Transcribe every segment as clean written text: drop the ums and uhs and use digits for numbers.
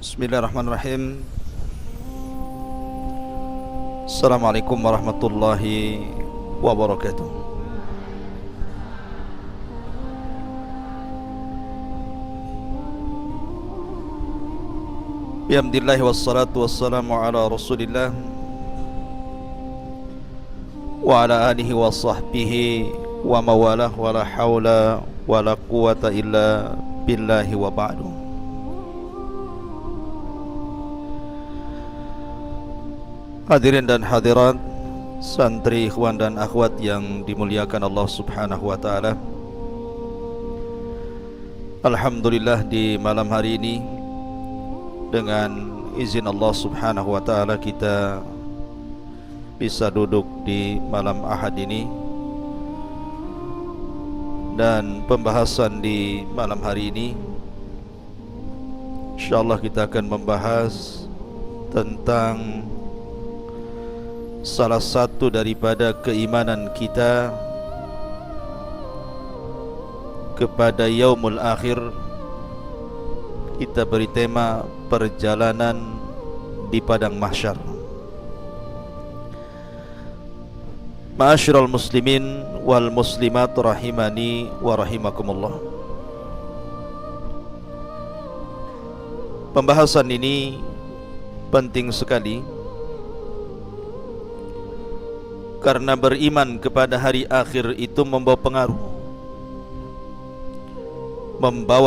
Bismillahirrahmanirrahim. Assalamualaikum warahmatullahi wabarakatuh. Bihamdillahi wassalatu wassalamu ala rasulillah wa ala alihi wa sahbihi wa mawalah wa la hawla wa la quwata illa billahi wa ba'du. Hadirin dan hadirat, santri, ikhwan dan akhwat yang dimuliakan Allah Subhanahu wa taala. Alhamdulillah, di malam hari ini dengan izin Allah Subhanahu wa taala kita bisa duduk di malam Ahad ini, dan pembahasan di malam hari ini insyaallah kita akan membahas tentang salah satu daripada keimanan kita kepada yaumul akhir. Kita beri tema perjalanan di padang mahsyar. Ma'asyiral muslimin wal muslimat rahimani wa rahimakumullah. Pembahasan ini penting sekali karena beriman kepada hari akhir itu membawa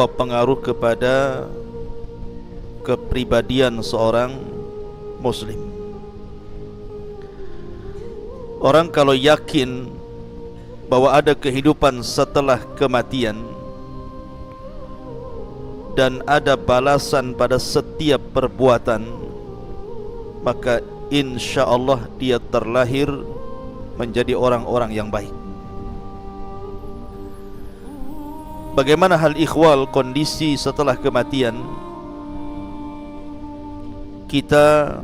pengaruh kepada kepribadian seorang muslim. Orang kalau yakin bahwa ada kehidupan setelah kematian dan ada balasan pada setiap perbuatan, maka insya Allah dia terlahir menjadi orang-orang yang baik. Bagaimana hal ikhwal, kondisi setelah kematian? Kita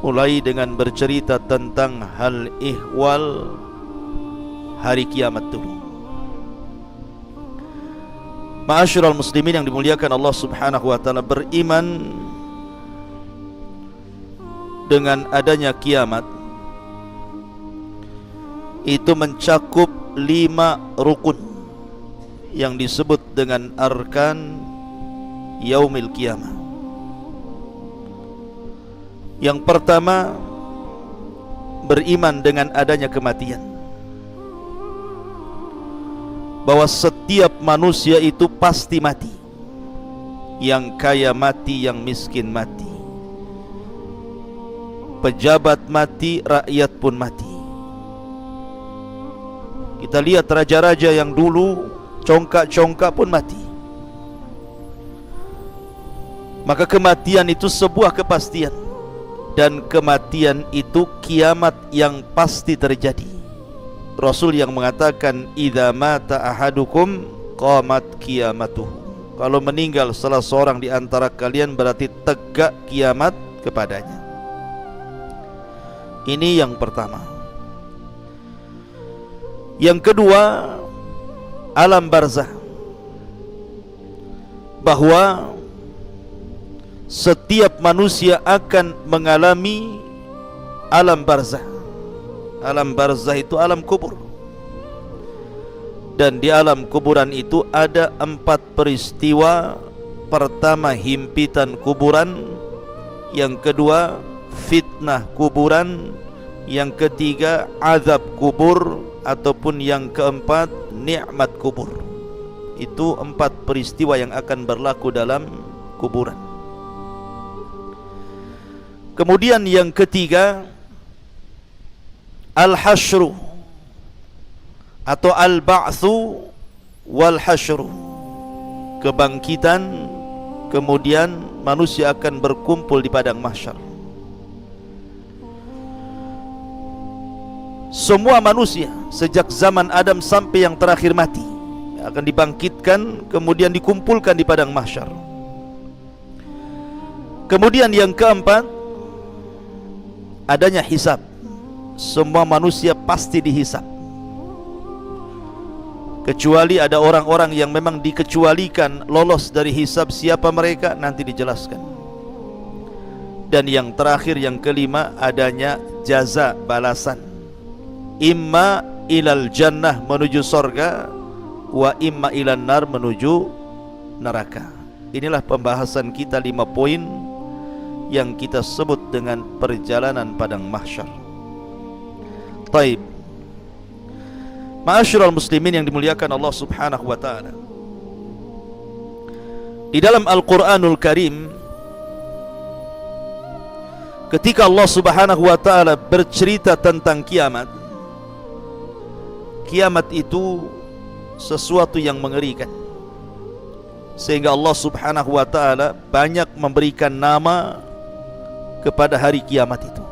mulai dengan bercerita tentang hal ihwal hari kiamat dulu. Ma'asyiral muslimin yang dimuliakan Allah Subhanahu wa taala, beriman dengan adanya kiamat itu mencakup 5 rukun yang disebut dengan arkan yaumil qiyamah. Yang pertama, beriman dengan adanya kematian, bahwa setiap manusia itu pasti mati. Yang kaya mati, yang miskin mati, pejabat mati, rakyat pun mati. Kita lihat raja-raja yang dulu congkak-congkak pun mati. Maka kematian itu sebuah kepastian, dan kematian itu kiamat yang pasti terjadi. Rasul yang mengatakan, idza mata ahadukum qamat qiyamatuhu. Kalau meninggal salah seorang di antara kalian berarti tegak kiamat kepadanya. Ini yang pertama. Yang kedua, alam barzah, bahwa setiap manusia akan mengalami alam barzah. Alam barzah itu alam kubur, dan di alam kuburan itu ada 4 peristiwa. Pertama, himpitan kuburan. Yang kedua, fitnah kuburan. Yang ketiga, azab kubur. Ataupun yang keempat, nikmat kubur. Itu 4 peristiwa yang akan berlaku dalam kuburan. Kemudian yang ketiga, al-hasyru atau al-ba'tsu wal hasyru, kebangkitan. Kemudian manusia akan berkumpul di padang mahsyar. Semua manusia sejak zaman Adam sampai yang terakhir mati akan dibangkitkan, kemudian dikumpulkan di padang mahsyar. Kemudian yang keempat, adanya hisab. Semua manusia pasti dihisab. kecuali ada orang-orang yang memang dikecualikan lolos dari hisab. Siapa mereka? Nanti dijelaskan. Dan yang terakhir, yang kelima, adanya jaza, balasan. Imma ilal jannah, menuju sorga, wa imma ilan nar, menuju neraka. Inilah pembahasan kita 5 poin yang kita sebut dengan perjalanan padang mahsyar. Taib, ma'asyiral muslimin yang dimuliakan Allah Subhanahu wa ta'ala, di dalam Al-Quranul Karim, ketika Allah Subhanahu wa ta'ala bercerita tentang kiamat, kiamat itu sesuatu yang mengerikan, sehingga Allah Subhanahu wa ta'ala banyak memberikan nama kepada hari kiamat itu.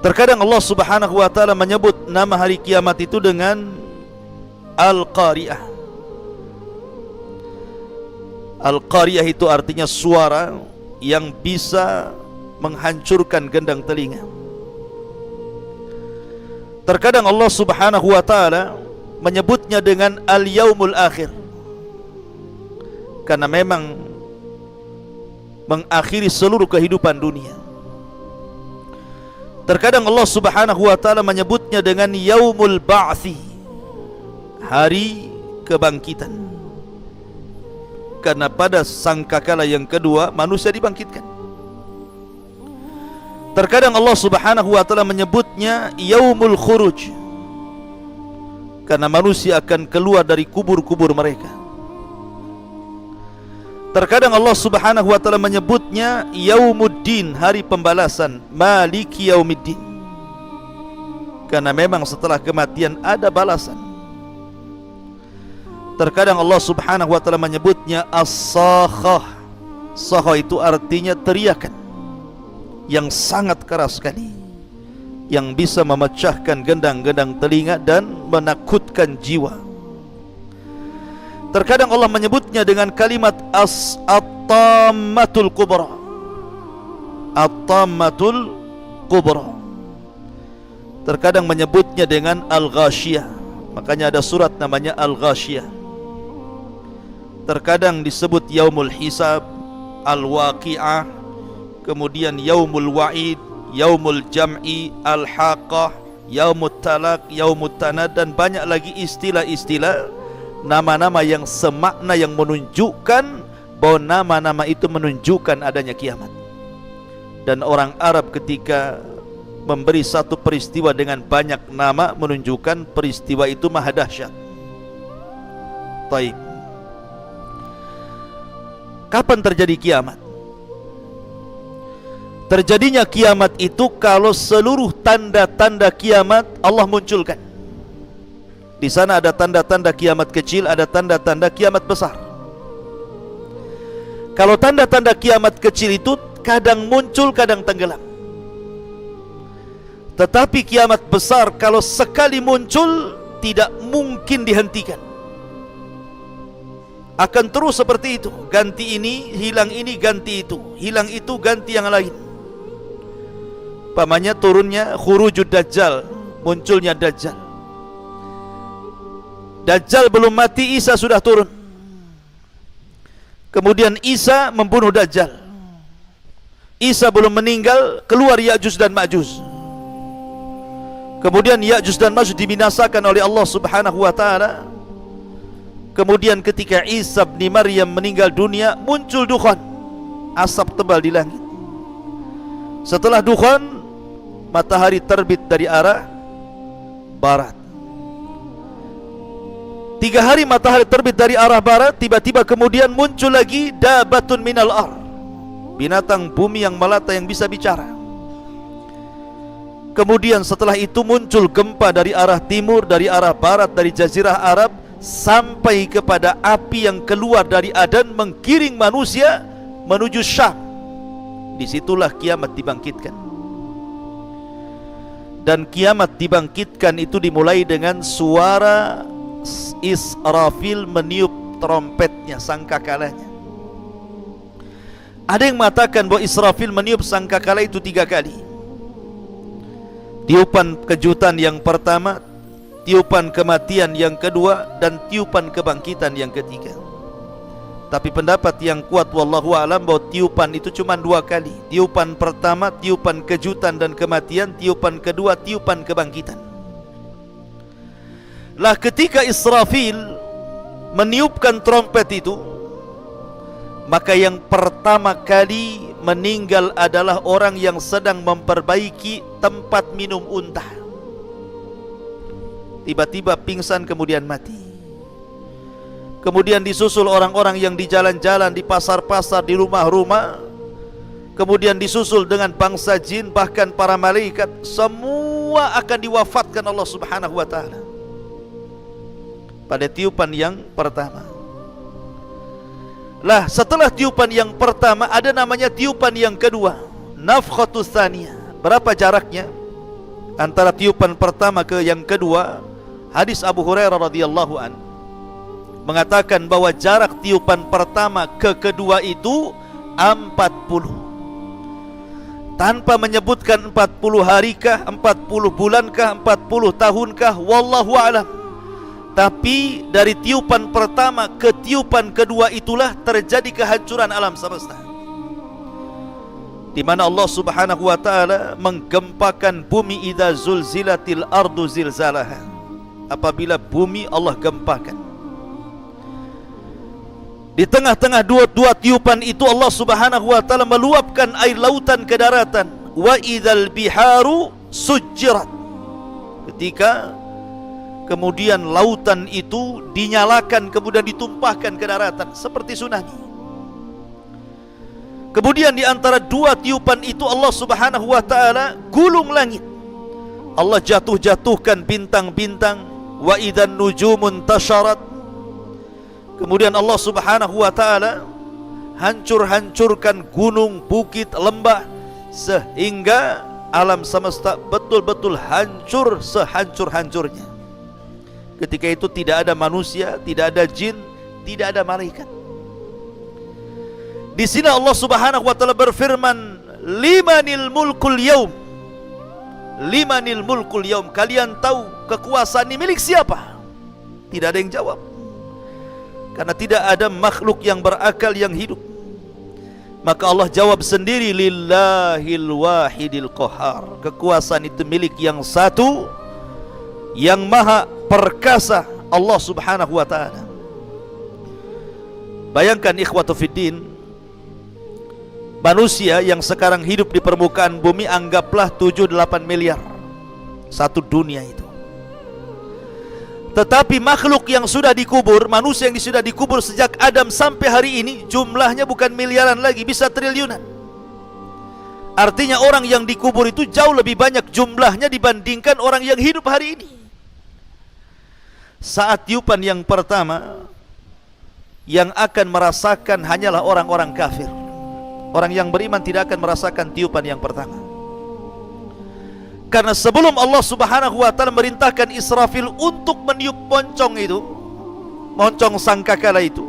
Terkadang Allah Subhanahu wa ta'ala menyebut nama hari kiamat itu dengan Al-Qari'ah. Al-Qari'ah itu artinya suara yang bisa menghancurkan gendang telinga. Terkadang Allah Subhanahu wa ta'ala menyebutnya dengan Al-Yaumul Akhir, karena memang mengakhiri seluruh kehidupan dunia. Terkadang Allah Subhanahu wa ta'ala menyebutnya dengan Yaumul Ba'thi, hari kebangkitan, karena pada sangkakala yang kedua manusia dibangkitkan. Terkadang Allah Subhanahu wa ta'ala menyebutnya Yaumul Khuruj, karena manusia akan keluar dari kubur-kubur mereka. Terkadang Allah Subhanahu wa ta'ala menyebutnya Yaumuddin, hari pembalasan, Maliki Yaumiddin, karena memang setelah kematian ada balasan. Terkadang Allah Subhanahu wa ta'ala menyebutnya As-Sakhah. Sakhah itu artinya teriakan yang sangat keras sekali, yang bisa memecahkan gendang-gendang telinga dan menakutkan jiwa. Terkadang Allah menyebutnya dengan kalimat At-Tammatul Kubra. At-Tammatul Kubra. Terkadang menyebutnya dengan Al-Ghashiyah, makanya ada surat namanya Al-Ghashiyah. Terkadang disebut Yaumul Hisab, Al-Waqi'ah, kemudian Yaumul Wa'id, Yaumul Jam'i, Al-Haqqah, Yaumut Talaq, Yaumut Tanad, dan banyak lagi istilah-istilah, nama-nama yang semakna, yang menunjukkan bahwa nama-nama itu menunjukkan adanya kiamat. Dan orang Arab ketika memberi satu peristiwa dengan banyak nama, menunjukkan peristiwa itu maha dahsyat. Taib, kapan terjadi kiamat? Terjadinya kiamat itu kalau seluruh tanda-tanda kiamat Allah munculkan. Di sana ada tanda-tanda kiamat kecil, ada tanda-tanda kiamat besar. Kalau tanda-tanda kiamat kecil itu kadang muncul, kadang tenggelam. Tetapi kiamat besar kalau sekali muncul tidak mungkin dihentikan. Akan terus seperti itu, ganti ini, hilang ini, ganti itu, hilang itu, ganti yang lain. Pamannya turunnya khurujud Dajjal, munculnya Dajjal. Dajjal belum mati, Isa sudah turun. Kemudian Isa membunuh Dajjal. Isa belum meninggal, keluar Ya'juj dan Ma'juj. Kemudian Ya'juj dan Ma'juj dibinasakan oleh Allah Subhanahu wa ta'ala. Kemudian ketika Isa bin Maryam meninggal dunia, muncul dukhan, asap tebal di langit. Setelah dukhan, matahari terbit dari arah barat. 3 hari matahari terbit dari arah barat, tiba-tiba kemudian muncul lagi dabatun minal ar, binatang bumi yang melata yang bisa bicara. Kemudian setelah itu muncul gempa dari arah timur, dari arah barat, dari jazirah Arab, sampai kepada api yang keluar dari Adan menggiring manusia menuju Syam. Disitulah kiamat dibangkitkan. Dan kiamat dibangkitkan itu dimulai dengan suara Israfil meniup trompetnya, sangkakalanya. Ada yang mengatakan bahwa Israfil meniup sangkakala itu 3 kali. Tiupan kejutan yang pertama, tiupan kematian yang kedua, dan tiupan kebangkitan yang ketiga. Tapi pendapat yang kuat wallahu alam bahwa tiupan itu cuma 2 kali. Tiupan pertama tiupan kejutan dan kematian, tiupan kedua tiupan kebangkitan. Lah ketika Israfil meniupkan trompet itu, maka yang pertama kali meninggal adalah orang yang sedang memperbaiki tempat minum unta. Tiba-tiba pingsan kemudian mati. Kemudian disusul orang-orang yang di jalan-jalan, di pasar-pasar, di rumah-rumah. Kemudian disusul dengan bangsa jin, bahkan para malaikat. Semua akan diwafatkan Allah subhanahu wa ta'ala pada tiupan yang pertama. Lah setelah tiupan yang pertama ada namanya tiupan yang kedua, nafkhatus tsaniyah. Berapa jaraknya antara tiupan pertama ke yang kedua? Hadis Abu Hurairah radhiyallahu an mengatakan bahwa jarak tiupan pertama ke kedua itu 40. Tanpa menyebutkan 40 harikah, 40 bulankah, 40 tahunkah, wallahu a'lam. Tapi dari tiupan pertama ke tiupan kedua itulah terjadi kehancuran alam semesta, di mana Allah subhanahu wa ta'ala menggempakan bumi. Idza zulzilatil ardu zilzalaha, apabila bumi Allah gempakan. Di tengah-tengah dua tiupan itu Allah subhanahu wa ta'ala meluapkan air lautan ke daratan. Wa idzal biharu sujjirat, ketika kemudian lautan itu dinyalakan kemudian ditumpahkan ke daratan seperti tsunami. Kemudian di antara 2 tiupan itu Allah subhanahu wa ta'ala gulung langit. Allah jatuhkan bintang-bintang. Wa idzan nujumun tasharat. Kemudian Allah subhanahu wa ta'ala hancurkan gunung, bukit, lembah, sehingga alam semesta betul-betul hancur sehancur-hancurnya. Ketika itu tidak ada manusia, tidak ada jin, tidak ada malaikat. Di sini Allah subhanahu wa ta'ala berfirman, limanil mulkul yaum, limanil mulkul yaum. Kalian tahu kekuasaan ini milik siapa? Tidak ada yang jawab, karena tidak ada makhluk yang berakal yang hidup. Maka Allah jawab sendiri, lillahil wahidil qahar. Kekuasaan itu milik yang satu, yang maha perkasa, Allah subhanahu wa ta'ala. Bayangkan ikhwatu fiddin, manusia yang sekarang hidup di permukaan bumi, anggaplah 7-8 miliar satu dunia itu. Tetapi makhluk yang sudah dikubur, manusia yang sudah dikubur sejak Adam sampai hari ini, jumlahnya bukan miliaran lagi, bisa triliunan. Artinya orang yang dikubur itu jauh lebih banyak jumlahnya dibandingkan orang yang hidup hari ini. Saat tiupan yang pertama, yang akan merasakan hanyalah orang-orang kafir. Orang yang beriman tidak akan merasakan tiupan yang pertama. Karena sebelum Allah subhanahu wa ta'ala merintahkan Israfil untuk meniup moncong itu, moncong sangkakala itu,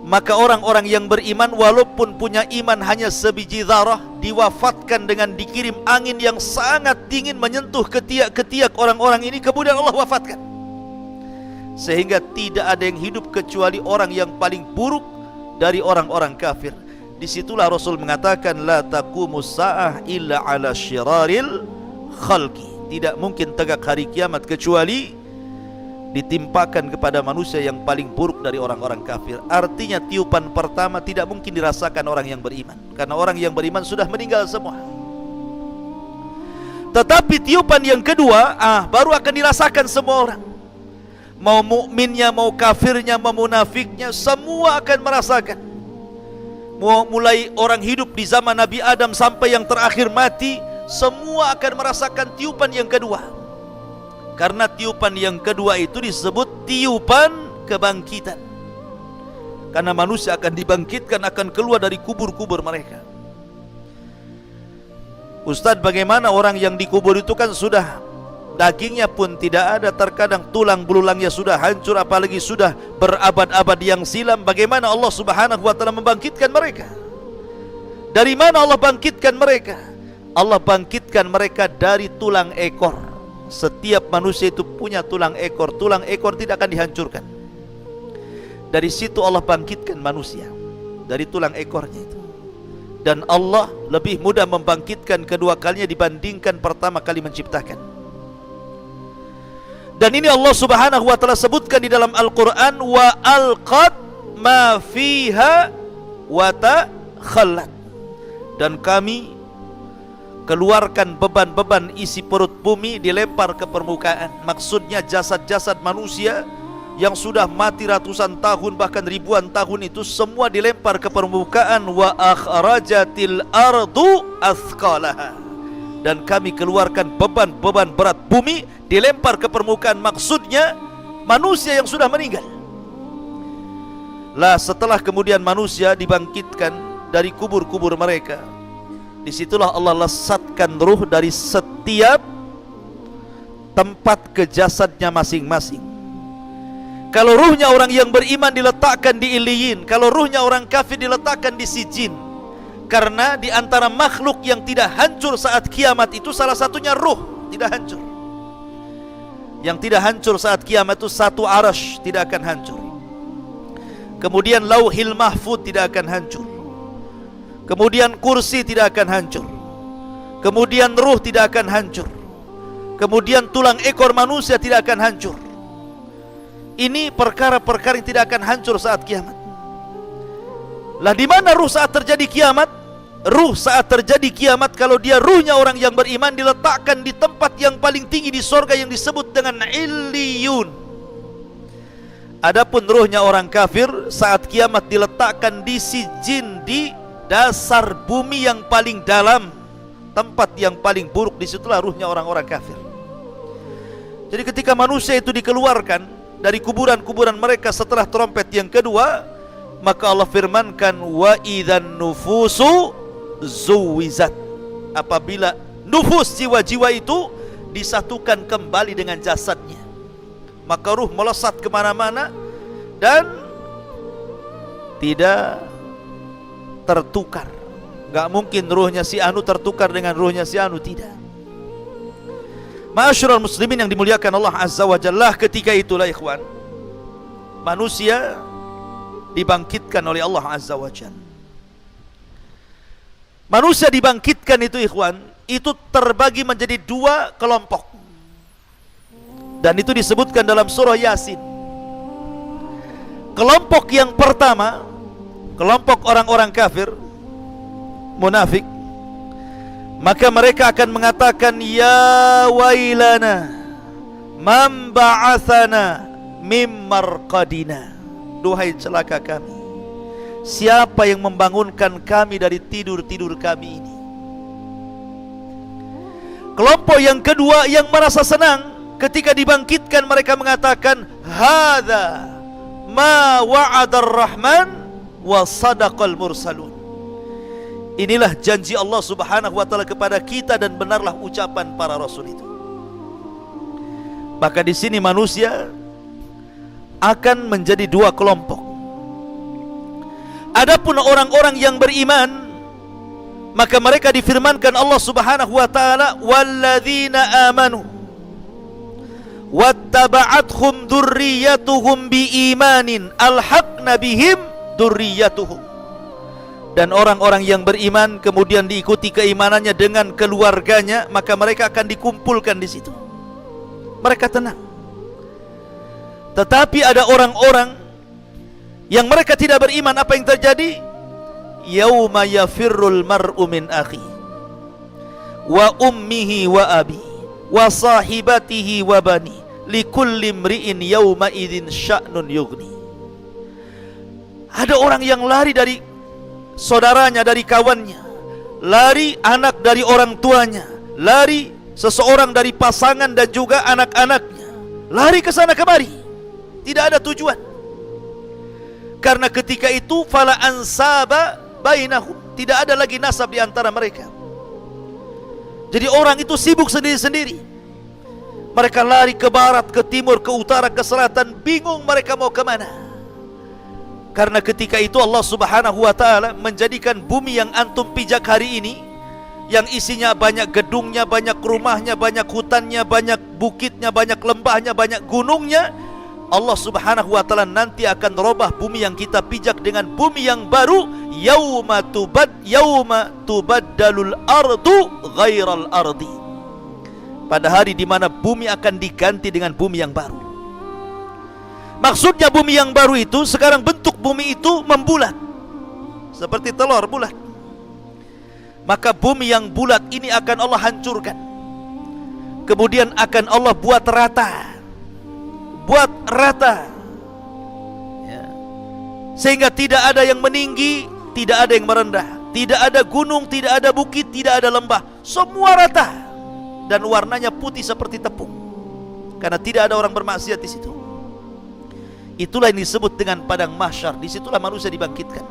maka orang-orang yang beriman walaupun punya iman hanya sebiji zarah, diwafatkan dengan dikirim angin yang sangat dingin menyentuh ketiak-ketiak orang-orang ini, kemudian Allah wafatkan. Sehingga tidak ada yang hidup kecuali orang yang paling buruk dari orang-orang kafir. Disitulah Rasul mengatakan, la taqumus sa'ah illa ala syiraril khalqi. Tidak mungkin tegak hari kiamat kecuali ditimpakan kepada manusia yang paling buruk dari orang-orang kafir. Artinya tiupan pertama tidak mungkin dirasakan orang yang beriman, karena orang yang beriman sudah meninggal semua. Tetapi tiupan yang kedua, baru akan dirasakan semua orang. Mau mukminnya, mau kafirnya, mau munafiknya, semua akan merasakan. Mulai orang hidup di zaman Nabi Adam sampai yang terakhir mati, semua akan merasakan tiupan yang kedua. Karena tiupan yang kedua itu disebut tiupan kebangkitan. Karena manusia akan dibangkitkan, akan keluar dari kubur-kubur mereka. Ustadz, bagaimana orang yang dikubur itu kan sudah dagingnya pun tidak ada, terkadang tulang belulangnya sudah hancur, apalagi sudah berabad-abad yang silam. Bagaimana Allah subhanahu wa ta'ala membangkitkan mereka? Dari mana Allah bangkitkan mereka? Allah bangkitkan mereka dari tulang ekor. setiap manusia itu punya tulang ekor. Tulang ekor tidak akan dihancurkan. Dari situ Allah bangkitkan manusia, dari tulang ekornya itu. Dan Allah lebih mudah membangkitkan kedua kalinya dibandingkan pertama kali menciptakan. Dan ini Allah Subhanahu wa taala sebutkan di dalam Al-Qur'an, wa alqat ma fiha wa takhallat. Dan kami keluarkan beban-beban isi perut bumi, dilempar ke permukaan. Maksudnya jasad-jasad manusia yang sudah mati ratusan tahun bahkan ribuan tahun itu semua dilempar ke permukaan. Wa akhrajatil ardu athqalaha. Dan kami keluarkan beban-beban berat bumi, dilempar ke permukaan. Maksudnya manusia yang sudah meninggal. Lah setelah kemudian manusia dibangkitkan dari kubur-kubur mereka, disitulah Allah lesatkan ruh dari setiap tempat ke jasadnya masing-masing. Kalau ruhnya orang yang beriman diletakkan di Iliyin, kalau ruhnya orang kafir diletakkan di Sijin. Karena di antara makhluk yang tidak hancur saat kiamat itu salah satunya ruh tidak hancur. Yang tidak hancur saat kiamat itu satu arash tidak akan hancur. Kemudian lauhil mahfud tidak akan hancur. Kemudian kursi tidak akan hancur. Kemudian ruh tidak akan hancur. Kemudian tulang ekor manusia tidak akan hancur. Ini perkara-perkara yang tidak akan hancur saat kiamat. Lah di mana ruh saat terjadi kiamat? Ruh saat terjadi kiamat kalau dia ruhnya orang yang beriman diletakkan di tempat yang paling tinggi di sorga yang disebut dengan Illiyun. Adapun ruhnya orang kafir saat kiamat diletakkan di Sijin, di dasar bumi yang paling dalam, tempat yang paling buruk. Disitulah ruhnya orang-orang kafir. Jadi ketika manusia itu dikeluarkan dari kuburan-kuburan mereka setelah trompet yang kedua, maka Allah firmankan, wa idzan nufusu zuwizat. Apabila nufus, jiwa-jiwa itu disatukan kembali dengan jasadnya, maka ruh melesat kemana-mana dan tidak tertukar. Gak mungkin ruhnya si Anu tertukar dengan ruhnya si Anu, tidak. Ma'asyiral muslimin yang dimuliakan Allah Azza wa Jalla, ketika itulah ikhwan, manusia dibangkitkan oleh Allah Azza wa Jalla. Manusia dibangkitkan itu ikhwan, itu terbagi menjadi dua kelompok. Dan itu disebutkan dalam surah Yasin. Kelompok yang pertama, kelompok orang-orang kafir, munafik, maka mereka akan mengatakan, ya wailana man ba'athana mim marqadina. Duhai celaka kami, siapa yang membangunkan kami dari tidur-tidur kami ini? Kelompok yang kedua yang merasa senang ketika dibangkitkan, mereka mengatakan, hadza ma wa'adar rahman wa sadaqal mursalun. Inilah janji Allah Subhanahu wa taala kepada kita dan benarlah ucapan para rasul itu. Maka di sini manusia akan menjadi dua kelompok. Adapun orang-orang yang beriman, maka mereka difirmankan Allah Subhanahu wa taala, walladzina amanu wattaba'athum dzurriyyatuhum biimanin alhaqna bihim dzurriyyatuhum. Dan orang-orang yang beriman kemudian diikuti keimanannya dengan keluarganya, maka mereka akan dikumpulkan di situ. Mereka tenang. Tetapi ada orang-orang yang mereka tidak beriman, apa yang terjadi? Yauma yafirrul mar'u min akhi wa ummihi wa abi wa sahibatihi wa bani likulli imri'in yauma idzin sya'nun yughni. Ada orang yang lari dari saudaranya, dari kawannya, lari anak dari orang tuanya, lari seseorang dari pasangan dan juga anak-anaknya, lari ke sana kemari, tidak ada tujuan. Karena ketika itu fala ansaba bainahum, tidak ada lagi nasab di antara mereka. Jadi orang itu sibuk sendiri-sendiri. Mereka lari ke barat, ke timur, ke utara, ke selatan, bingung mereka mau kemana. Karena ketika itu Allah Subhanahu wa ta'ala menjadikan bumi yang antum pijak hari ini yang isinya banyak gedungnya, banyak rumahnya, banyak hutannya, banyak bukitnya, banyak lembahnya, banyak gunungnya, Allah subhanahu wa ta'ala nanti akan robah bumi yang kita pijak dengan bumi yang baru. Yauma tubaddalul ardu ghairal ardi, pada hari di mana bumi akan diganti dengan bumi yang baru. Maksudnya bumi yang baru itu, sekarang bentuk bumi itu membulat seperti telur bulat. Maka bumi yang bulat ini akan Allah hancurkan, kemudian akan Allah buat rata ya. Sehingga tidak ada yang meninggi, tidak ada yang merendah, tidak ada gunung, tidak ada bukit, tidak ada lembah, semua rata dan warnanya putih seperti tepung, karena tidak ada orang bermaksiat di situ. Itulah yang disebut dengan padang mahsyar. Disitulah manusia dibangkitkan.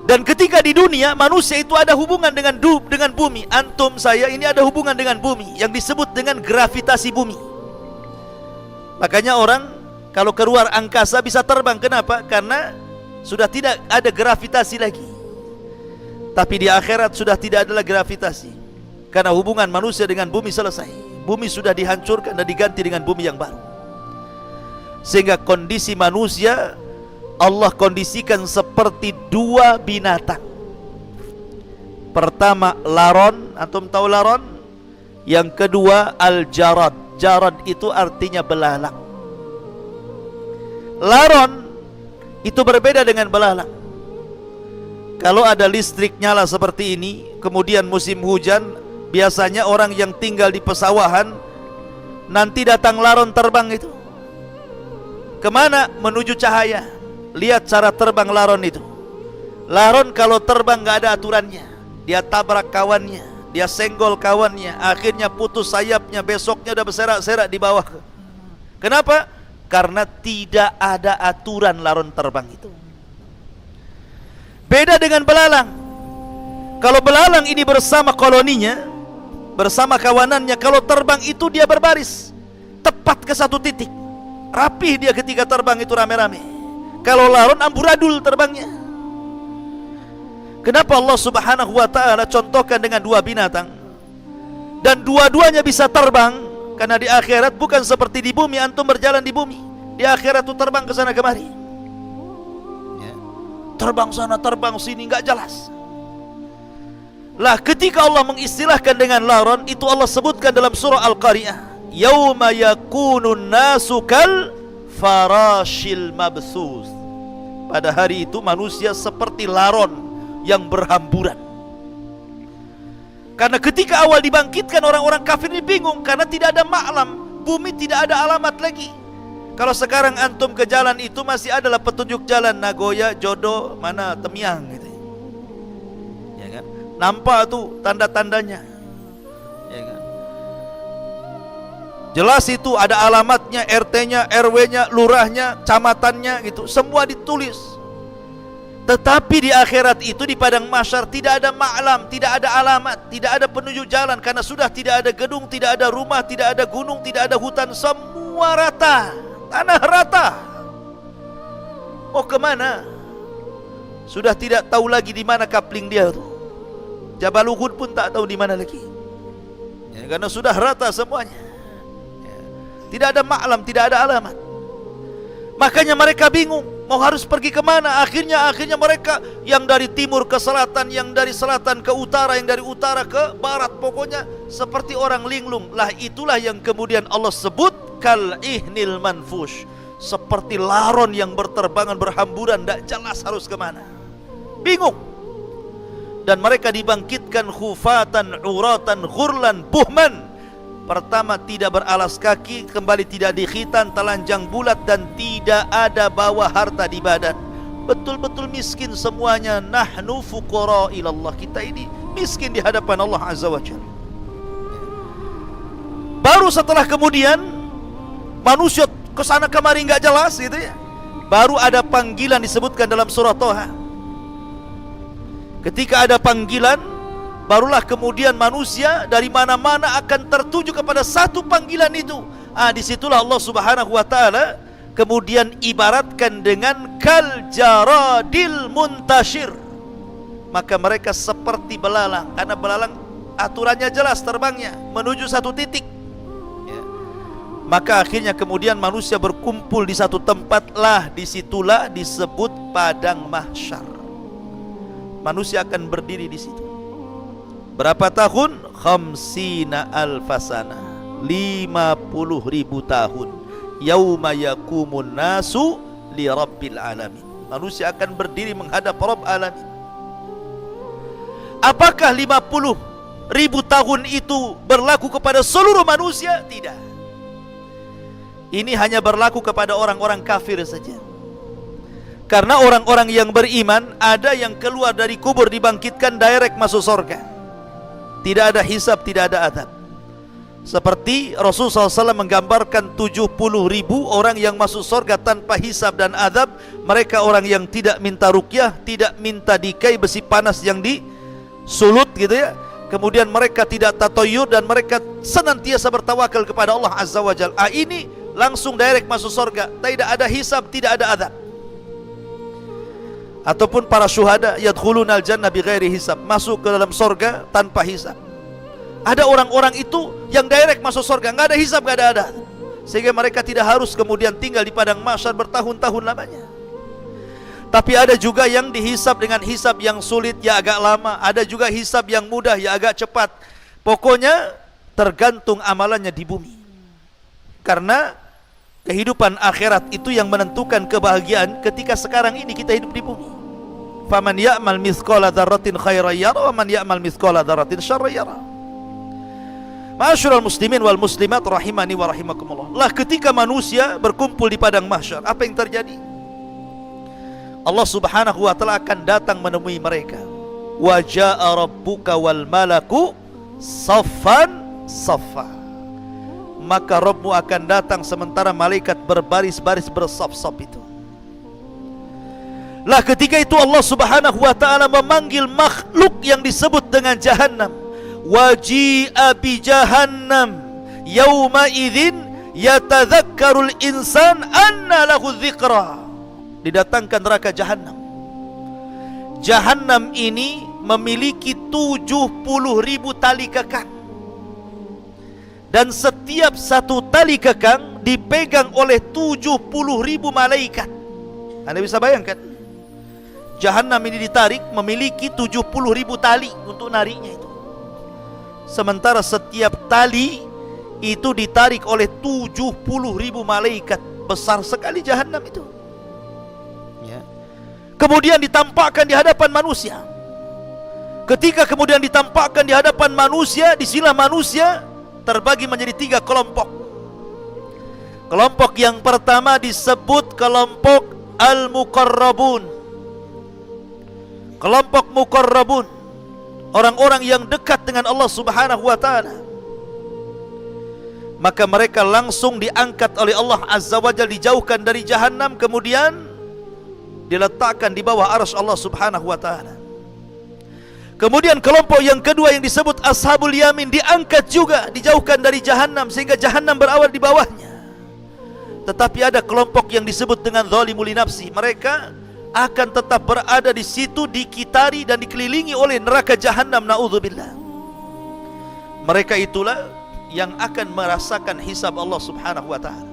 Dan ketika di dunia manusia itu ada hubungan dengan bumi. Antum saya ini ada hubungan dengan bumi yang disebut dengan gravitasi bumi. Makanya orang kalau keluar angkasa bisa terbang. Kenapa? Karena sudah tidak ada gravitasi lagi. Tapi di akhirat sudah tidak ada lagi gravitasi, karena hubungan manusia dengan bumi selesai. Bumi sudah dihancurkan dan diganti dengan bumi yang baru. Sehingga kondisi manusia Allah kondisikan seperti dua binatang. Pertama laron, antum tahu laron? Yang kedua al-jarad. Jarad itu artinya belalang. Laron itu berbeda dengan belalang. Kalau ada listrik nyala seperti ini, kemudian musim hujan, biasanya orang yang tinggal di pesawahan, nanti datang laron terbang itu. Kemana? Menuju cahaya. Lihat cara terbang laron itu. Laron kalau terbang gak ada aturannya. Dia tabrak kawannya, dia senggol kawannya, akhirnya putus sayapnya, besoknya udah berserak-serak di bawah. Kenapa? Karena tidak ada aturan laron terbang itu. Beda dengan belalang. Kalau belalang ini bersama koloninya, bersama kawanannya, kalau terbang itu dia berbaris tepat ke satu titik. Rapih dia ketika terbang itu rame-rame. Kalau laron amburadul terbangnya. Kenapa Allah subhanahu wa ta'ala contohkan dengan dua binatang? Dan dua-duanya bisa terbang. Karena di akhirat bukan seperti di bumi, antum berjalan di bumi. Di akhirat itu terbang ke sana kemari ya. Terbang sana, terbang sini, nggak jelas. Lah ketika Allah mengistilahkan dengan laron, itu Allah sebutkan dalam surah Al-Qari'ah. Yauma yakunun nasu kal farashil mabthus. Pada hari itu manusia seperti laron yang berhamburan. Karena ketika awal dibangkitkan, orang-orang kafir ini bingung karena tidak ada ma'lam, bumi tidak ada alamat lagi. Kalau sekarang antum ke jalan itu masih adalah petunjuk jalan, Nagoya, Jodo, mana Temiang gitu. Ya kan? Nampak tuh tanda-tandanya. Ya kan? Jelas itu ada alamatnya, RT-nya, RW-nya, lurahnya, kecamatannya gitu, semua ditulis. Tetapi di akhirat itu, di padang mahsyar, tidak ada ma'lam, tidak ada alamat, tidak ada penunjuk jalan, karena sudah tidak ada gedung, tidak ada rumah, tidak ada gunung, tidak ada hutan, semua rata, tanah rata. Mau kemana? Sudah tidak tahu lagi di mana kapling dia itu. Jabal Uhud pun tak tahu di mana lagi ya, karena sudah rata semuanya ya. Tidak ada ma'lam, tidak ada alamat. Makanya mereka bingung mau harus pergi kemana. Akhirnya mereka yang dari timur ke selatan, yang dari selatan ke utara, yang dari utara ke barat, pokoknya seperti orang linglung. Lah itulah yang kemudian Allah sebut kal ihnil manfush, seperti laron yang berterbangan, berhamburan, tidak jelas harus kemana, bingung. Dan mereka dibangkitkan khufatan uratan ghurlan buhman. Pertama tidak beralas kaki, kembali tidak dikhitan, telanjang bulat, dan tidak ada bawa harta di badan. Betul-betul miskin semuanya. Nahnu fuqara ilallah, kita ini miskin di hadapan Allah Azza wa Jalla. Baru setelah kemudian manusia kesana kemari nggak jelas gitu ya, baru ada panggilan disebutkan dalam surah Toha. Ketika ada panggilan, barulah kemudian manusia dari mana-mana akan tertuju kepada satu panggilan itu. Disitulah Allah subhanahu wa ta'ala kemudian ibaratkan dengan kal jaradil muntashir. maka mereka seperti belalang, karena belalang aturannya jelas terbangnya menuju satu titik. Ya. Maka akhirnya kemudian manusia berkumpul di satu tempat, lah disitulah disebut padang mahsyar. Manusia akan berdiri di situ. Berapa tahun? Khamsina alfasana, 50.000 tahun. Yauma yakumun nasu li rabbil alamin. Manusia akan berdiri menghadap Rabb alamin. Apakah 50.000 tahun itu berlaku kepada seluruh manusia? Tidak. Ini hanya berlaku kepada orang-orang kafir saja. Karena orang-orang yang beriman, ada yang keluar dari kubur dibangkitkan direct masuk surga. Tidak ada hisab, tidak ada adab. Seperti Rasulullah SAW menggambarkan 70.000 orang yang masuk surga tanpa hisab dan adab. Mereka orang yang tidak minta ruqyah, tidak minta dikai besi panas yang disulut gitu ya. Kemudian mereka tidak tatoyur dan mereka senantiasa bertawakal kepada Allah Azza wa Jalla. Ini langsung direct masuk surga, tidak ada hisab, tidak ada adab. Ataupun para syuhada, yadkhulunal jannah bighairi hisab, masuk ke dalam surga tanpa hisab. Ada orang-orang itu yang direct masuk surga, nggak ada hisab, nggak ada adab, sehingga mereka tidak harus kemudian tinggal di padang mahsyar bertahun-tahun lamanya. Tapi ada juga yang dihisab dengan hisab yang sulit, ya agak lama. Ada juga hisab yang mudah, ya agak cepat. Pokoknya tergantung amalannya di bumi. Karena kehidupan akhirat itu yang menentukan kebahagiaan ketika sekarang ini kita hidup di bumi. Faman ya'mal mithqala dzarratin khairan yara wa man ya'mal mithqala dzarratin syarran yara. Ma'asyiral muslimin wal muslimat rahimani wa rahimakumullah. Lah ketika manusia berkumpul di padang mahsyar, apa yang terjadi? Allah Subhanahu wa taala akan datang menemui mereka. Wa jaa'a rabbuka wal malaku saffan saffa. Maka Rabbmu akan datang sementara malaikat berbaris-baris bersaf-saf itu. Lah ketika itu Allah Subhanahu wa taala memanggil makhluk yang disebut dengan Jahannam. Waji'a bi Jahannam yauma idzin yatadzakkarul insan anna lahu dzikra. Didatangkan neraka Jahannam. Jahannam ini memiliki 70.000 tali kekang. Dan setiap satu tali kekang dipegang oleh 70.000 malaikat. Anda bisa bayangkan, Jahannam ini ditarik memiliki 70.000 tali untuk nariknya itu. Sementara setiap tali itu ditarik oleh 70.000 malaikat. Besar sekali Jahannam itu ya. Kemudian ditampakkan di hadapan manusia. Ketika kemudian ditampakkan di hadapan manusia, disinilah manusia terbagi menjadi 3 kelompok. Kelompok yang pertama disebut kelompok al-muqarrabun. Kelompok muqarrabun, orang-orang yang dekat dengan Allah Subhanahu wa taala. Maka mereka langsung diangkat oleh Allah Azza wa Jalla, dijauhkan dari Jahannam, kemudian diletakkan di bawah arsy Allah Subhanahu wa taala. Kemudian kelompok yang kedua yang disebut ashabul yamin diangkat juga, dijauhkan dari Jahannam sehingga Jahannam berawal di bawahnya. Tetapi ada kelompok yang disebut dengan zalimul nafsi. Mereka akan tetap berada di situ, dikitari dan dikelilingi oleh neraka Jahannam, naudzubillah. Mereka itulah yang akan merasakan hisab Allah Subhanahu wa taala.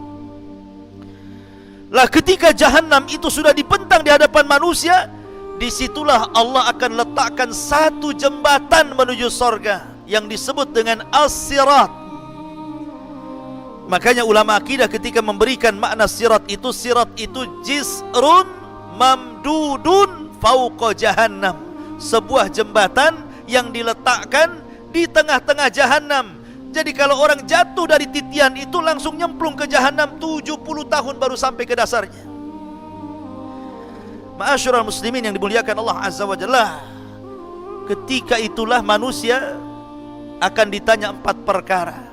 Lah ketika Jahannam itu sudah dibentang di hadapan manusia, disitulah Allah akan letakkan satu jembatan menuju sorga yang disebut dengan as-sirat. Makanya ulama akidah ketika memberikan makna sirat itu jisrun mamdudun fauqa jahannam, sebuah jembatan yang diletakkan di tengah-tengah Jahannam. Jadi kalau orang jatuh dari titian itu langsung nyemplung ke Jahannam, 70 tahun baru sampai ke dasarnya. Ma'asyiral muslimin yang dimuliakan Allah Azza wa Jalla, ketika itulah manusia akan ditanya 4 perkara.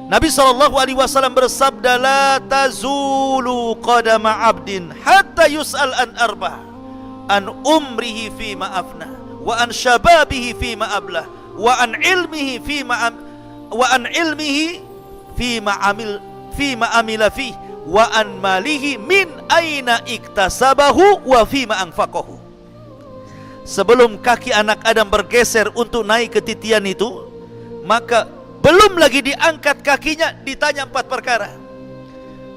Nabi SAW bersabda, la tazulu qadama abdin hatta yus'al an arba, an umrihi fima afna, wa an shababihi fima ablah, wa an ilmihi fima amila fi, wa an malihi min aina iktasabahu wa fima anfaqahu. sebelum kaki anak Adam bergeser untuk naik ke titian itu, maka belum lagi diangkat kakinya, ditanya 4 perkara.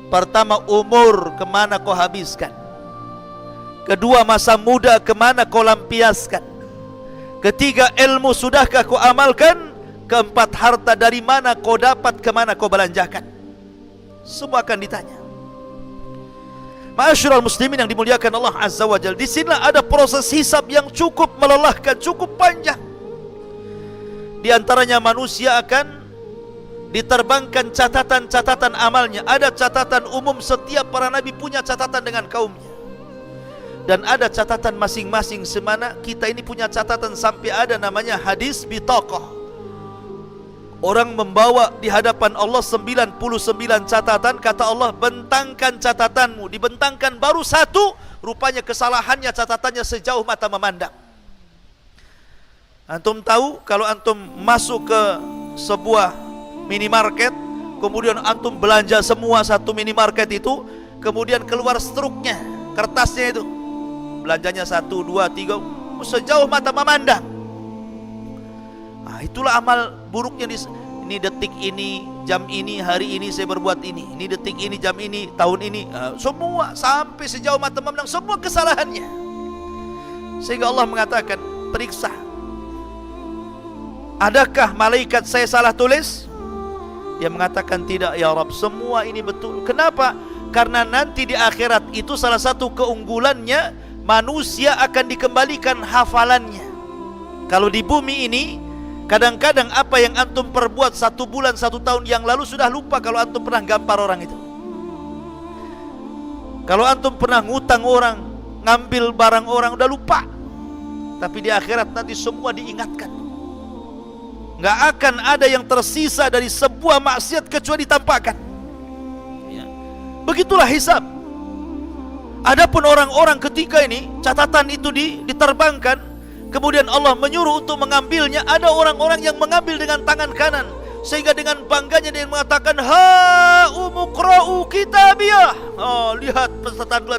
Pertama, umur kemana kau habiskan? Kedua, masa muda kemana kau lampiaskan? Ketiga, ilmu sudahkah kau amalkan? Keempat, harta dari mana kau dapat, kemana kau belanjakan? Semua akan ditanya. Ma'asyiral muslimin yang dimuliakan Allah Azza wa Jalla, di sinilah ada proses hisab yang cukup melelahkan, cukup panjang. Di antaranya manusia akan diterbangkan catatan-catatan amalnya. Ada catatan umum, setiap para nabi punya catatan dengan kaumnya. Dan ada catatan masing-masing, semana kita ini punya catatan, sampai ada namanya hadis bitaqah. Orang membawa di hadapan Allah 99 catatan. Kata Allah, bentangkan catatanmu. Dibentangkan baru 1, rupanya kesalahannya catatannya sejauh mata memandang. Antum tahu, kalau antum masuk ke sebuah minimarket, kemudian antum belanja semua satu minimarket itu, kemudian keluar struknya, kertasnya itu, belanjanya 1, 2, 3, sejauh mata memandang. Nah, itulah amal buruknya. Ini detik ini, jam ini, hari ini saya berbuat ini. Ini detik ini, jam ini, tahun ini, semua sampai sejauh mata memandang, semua kesalahannya. Sehingga Allah mengatakan, periksa, adakah malaikat saya salah tulis? Dia mengatakan, tidak ya Rabb, semua ini betul. Kenapa? Karena nanti di akhirat itu salah satu keunggulannya, manusia akan dikembalikan hafalannya. Kalau di bumi ini, kadang-kadang apa yang antum perbuat 1 bulan, 1 tahun yang lalu sudah lupa. Kalau antum pernah gampar orang itu, kalau antum pernah ngutang orang, ngambil barang orang, udah lupa. Tapi di akhirat nanti semua diingatkan. Nggak akan ada yang tersisa dari sebuah maksiat kecuali ditampakkan. Ya. Begitulah hisab. Adapun orang-orang ketika ini catatan itu diterbangkan, kemudian Allah menyuruh untuk mengambilnya, ada orang-orang yang mengambil dengan tangan kanan, sehingga dengan bangganya dia mengatakan, ha umuqra'u kitabiyah. Oh, lihat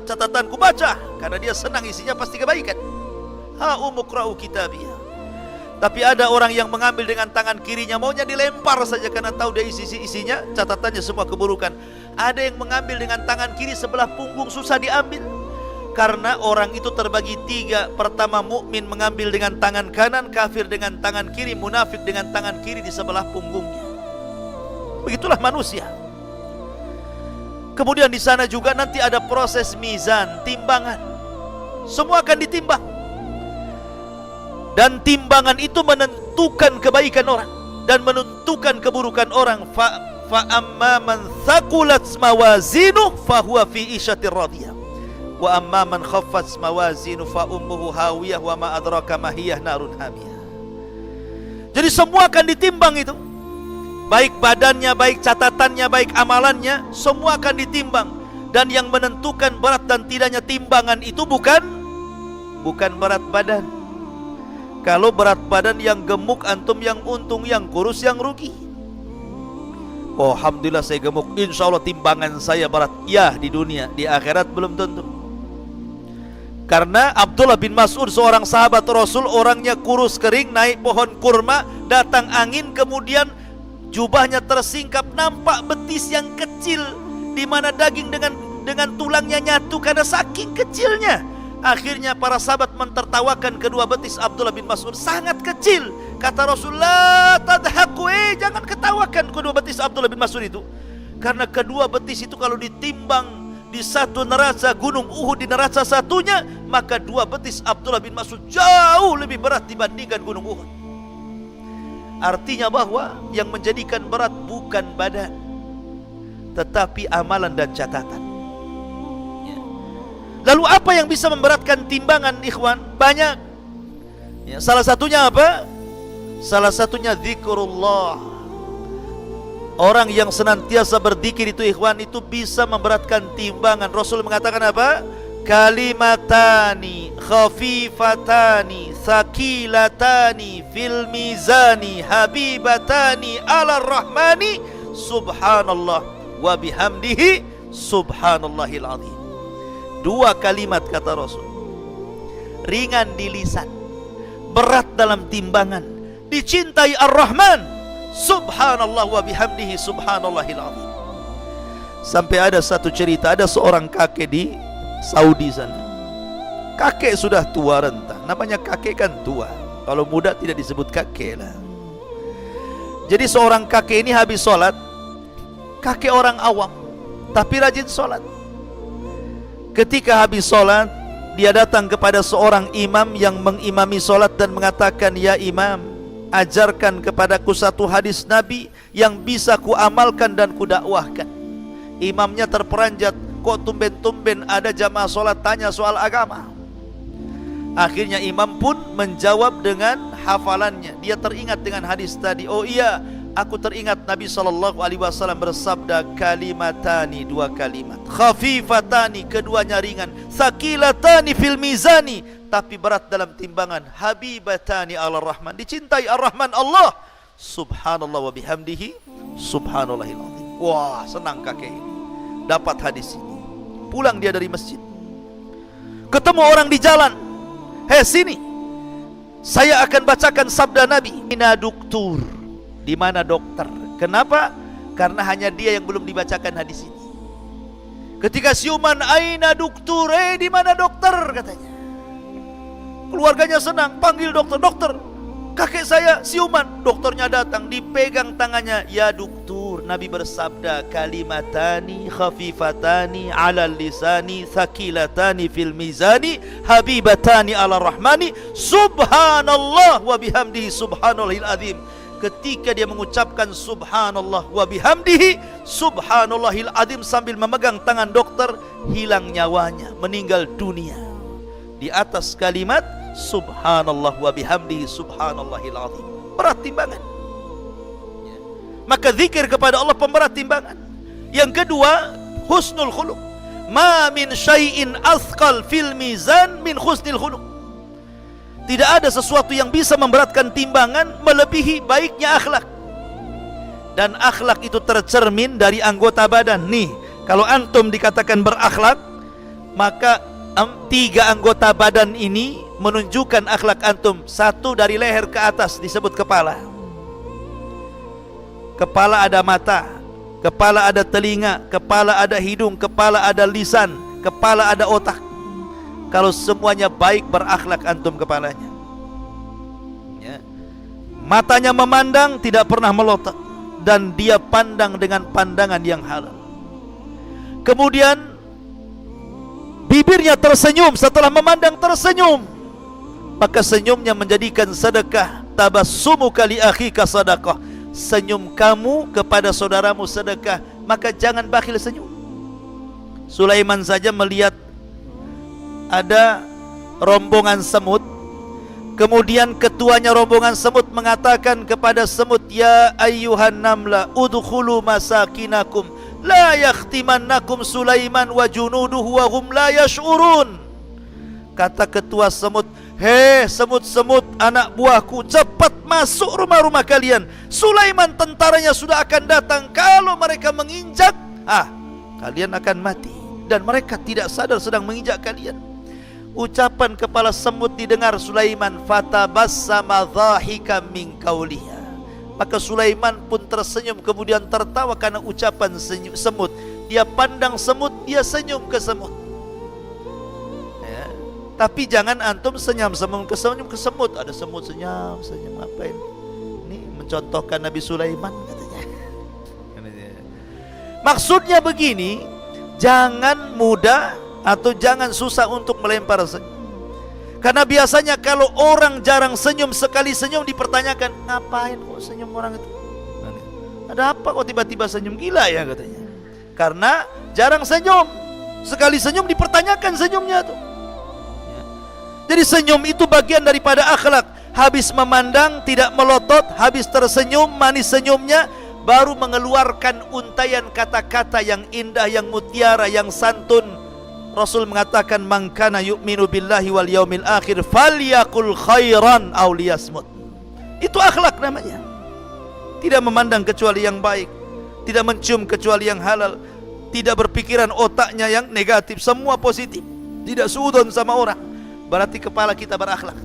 catatanku, baca. Karena dia senang, isinya pasti kebaikan. Ha umuqra'u kitabiyah. Tapi ada orang yang mengambil dengan tangan kirinya, maunya dilempar saja karena tahu dia isinya catatannya semua keburukan. Ada yang mengambil dengan tangan kiri, sebelah punggung susah diambil. Karena orang itu terbagi 3. Pertama, mukmin mengambil dengan tangan kanan, kafir dengan tangan kiri, munafik dengan tangan kiri di sebelah punggungnya. Begitulah manusia. Kemudian di sana juga nanti ada proses mizan, timbangan. Semua akan ditimbang. Dan timbangan itu menentukan kebaikan orang dan menentukan keburukan orang. Fa amma man thaqulat mawazinuh fa huwa fi isyatir radiyah. Wa amma man khaffat mawazinu fa ummuhu hawiyah wa ma adraka ma hiyah narun hamiyah. Jadi semua akan ditimbang itu. Baik badannya, baik catatannya, baik amalannya, semua akan ditimbang. Dan yang menentukan berat dan tidaknya timbangan itu bukan berat badan. Kalau berat badan yang gemuk, antum yang untung, yang kurus yang rugi. Oh, alhamdulillah saya gemuk, insya Allah timbangan saya berat. Ya, di dunia, di akhirat belum tentu. Karena Abdullah bin Mas'ud, seorang sahabat Rasul, orangnya kurus kering, naik pohon kurma, datang angin, kemudian jubahnya tersingkap, nampak betis yang kecil, di mana daging dengan tulangnya nyatu karena saking kecilnya. Akhirnya para sahabat mentertawakan kedua betis Abdullah bin Mas'ud, sangat kecil. Kata Rasulullah, tadhaku, jangan ketawakan kedua betis Abdullah bin Mas'ud itu. Karena kedua betis itu kalau ditimbang di satu neraca gunung Uhud, di neraca satunya, maka 2 betis Abdullah bin Mas'ud jauh lebih berat dibandingkan gunung Uhud. Artinya bahwa yang menjadikan berat bukan badan, tetapi amalan dan catatan. Lalu apa yang bisa memberatkan timbangan, ikhwan? Banyak. Ya, salah satunya apa? Salah satunya zikrullah. Orang yang senantiasa berzikir itu, ikhwan, itu bisa memberatkan timbangan. Rasul mengatakan apa? Kalimatani khafifatani thaqilatani fil mizani habibatani ala rahmani subhanallah wa bihamdihi subhanallahil azim. 2 kalimat kata Rasul, ringan di lisan, berat dalam timbangan, dicintai Ar-Rahman. Subhanallah wa bihamdihi subhanallahil azim. Sampai ada satu cerita, ada seorang kakek di Saudi sana. Kakek sudah tua renta, namanya kakek kan tua, kalau muda tidak disebut kakek lah. Jadi seorang kakek ini habis sholat, kakek orang awam tapi rajin sholat. Ketika habis sholat, dia datang kepada seorang imam yang mengimami sholat dan mengatakan, "Ya imam, ajarkan kepadaku satu hadis Nabi yang bisa ku amalkan dan ku dakwahkan." Imamnya terperanjat, kok tumben-tumben ada jamaah sholat tanya soal agama. Akhirnya imam pun menjawab dengan hafalannya. Dia teringat dengan hadis tadi. Oh iya, aku teringat Nabi SAW bersabda, kalimatani, dua kalimat, khafifatani, keduanya ringan, thaqilatani fil mizani, tapi berat dalam timbangan, habibatani ala rahman, dicintai ar-Rahman Allah. Subhanallah wa bihamdihi subhanallahil azim. Wah, senang kakek ini dapat hadis ini. Pulang dia dari masjid, ketemu orang di jalan. Hei sini, saya akan bacakan sabda Nabi. Ina doktur, di mana dokter? Kenapa? Karena hanya dia yang belum dibacakan hadis ini. Ketika siuman, aina doktur, di mana dokter? Katanya. Keluarganya senang, panggil dokter. Dokter, kakek saya siuman. Dokternya datang, dipegang tangannya. Ya dokter, Nabi bersabda, kalimatani khafifatani ala lisani, thaqilatani fil mizani, habibatani ala rahmani, subhanallah wa bihamdihi subhanallahil azim. Ketika dia mengucapkan subhanallah wa bihamdihi subhanallahil azim sambil memegang tangan dokter, hilang nyawanya, meninggal dunia di atas kalimat subhanallah wa bihamdihi subhanallahil azim. Berat timbangan. Maka zikir kepada Allah pemberat timbangan. Yang kedua, husnul khuluq. Ma min syai'in athqal fil mizan min husnil khuluq. Tidak ada sesuatu yang bisa memberatkan timbangan melebihi baiknya akhlak. Dan akhlak itu tercermin dari anggota badan. Nih, kalau antum dikatakan berakhlak, maka 3 anggota badan ini menunjukkan akhlak antum. 1 dari leher ke atas disebut kepala. Kepala ada mata, kepala ada telinga, kepala ada hidung, kepala ada lisan, kepala ada otak. Kalau semuanya baik, berakhlak antum kepalanya ya. Matanya memandang, tidak pernah melotot, dan dia pandang dengan pandangan yang halal. Kemudian bibirnya tersenyum, setelah memandang tersenyum, maka senyumnya menjadikan sedekah. Tabassumuka li akhika sadaqah. Senyum kamu kepada saudaramu sedekah, maka jangan bakhil senyum. Sulaiman saja melihat ada rombongan semut, kemudian ketuanya rombongan semut mengatakan kepada semut, ya ayyuhan namla udkhulu masakinakum la yakhtimannakum Sulaiman wa junuduhu wa hum la yash'urun. Kata ketua semut, hei semut-semut anak buahku, cepat masuk rumah-rumah kalian. Sulaiman tentaranya sudah akan datang. Kalau mereka menginjak, kalian akan mati. Dan mereka tidak sadar sedang menginjak kalian. Ucapan kepala semut didengar Sulaiman. Fatabassama dhahika min qawliha. Maka Sulaiman pun tersenyum, kemudian tertawa karena ucapan semut. Dia pandang semut, dia senyum ke semut. Tapi jangan antum senyum ke semut. Ada semut senyum ngapain? Ini mencontohkan Nabi Sulaiman katanya. Maksudnya begini, jangan mudah atau jangan susah untuk melempar senyum. Karena biasanya kalau orang jarang senyum, sekali senyum dipertanyakan, ngapain kok senyum orang itu? Ada apa kok tiba-tiba senyum, gila ya katanya. Karena jarang senyum, sekali senyum dipertanyakan senyumnya tuh. Jadi senyum itu bagian daripada akhlak. Habis memandang tidak melotot, habis tersenyum manis senyumnya, baru mengeluarkan untayan kata-kata yang indah, yang mutiara, yang santun. Rasul mengatakan, man kana yu'minu billahi wal yaumil akhir falyaqul khairan aw liyasmut. Itu akhlak namanya. Tidak memandang kecuali yang baik, tidak mencium kecuali yang halal, tidak berpikiran otaknya yang negatif, semua positif, tidak suudon sama orang. Berarti kepala kita berakhlak.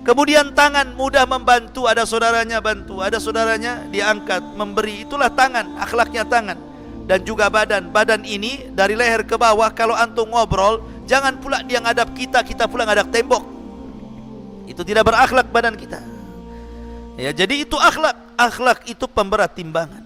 Kemudian tangan mudah membantu, ada saudaranya bantu, ada saudaranya diangkat, memberi. Itulah tangan, akhlaknya tangan. Dan juga badan. Badan ini dari leher ke bawah, kalau antum ngobrol, jangan pula dia ngadap kita, kita pula ngadap tembok. Itu tidak berakhlak badan kita. Ya, jadi itu akhlak. Akhlak itu pemberat timbangan.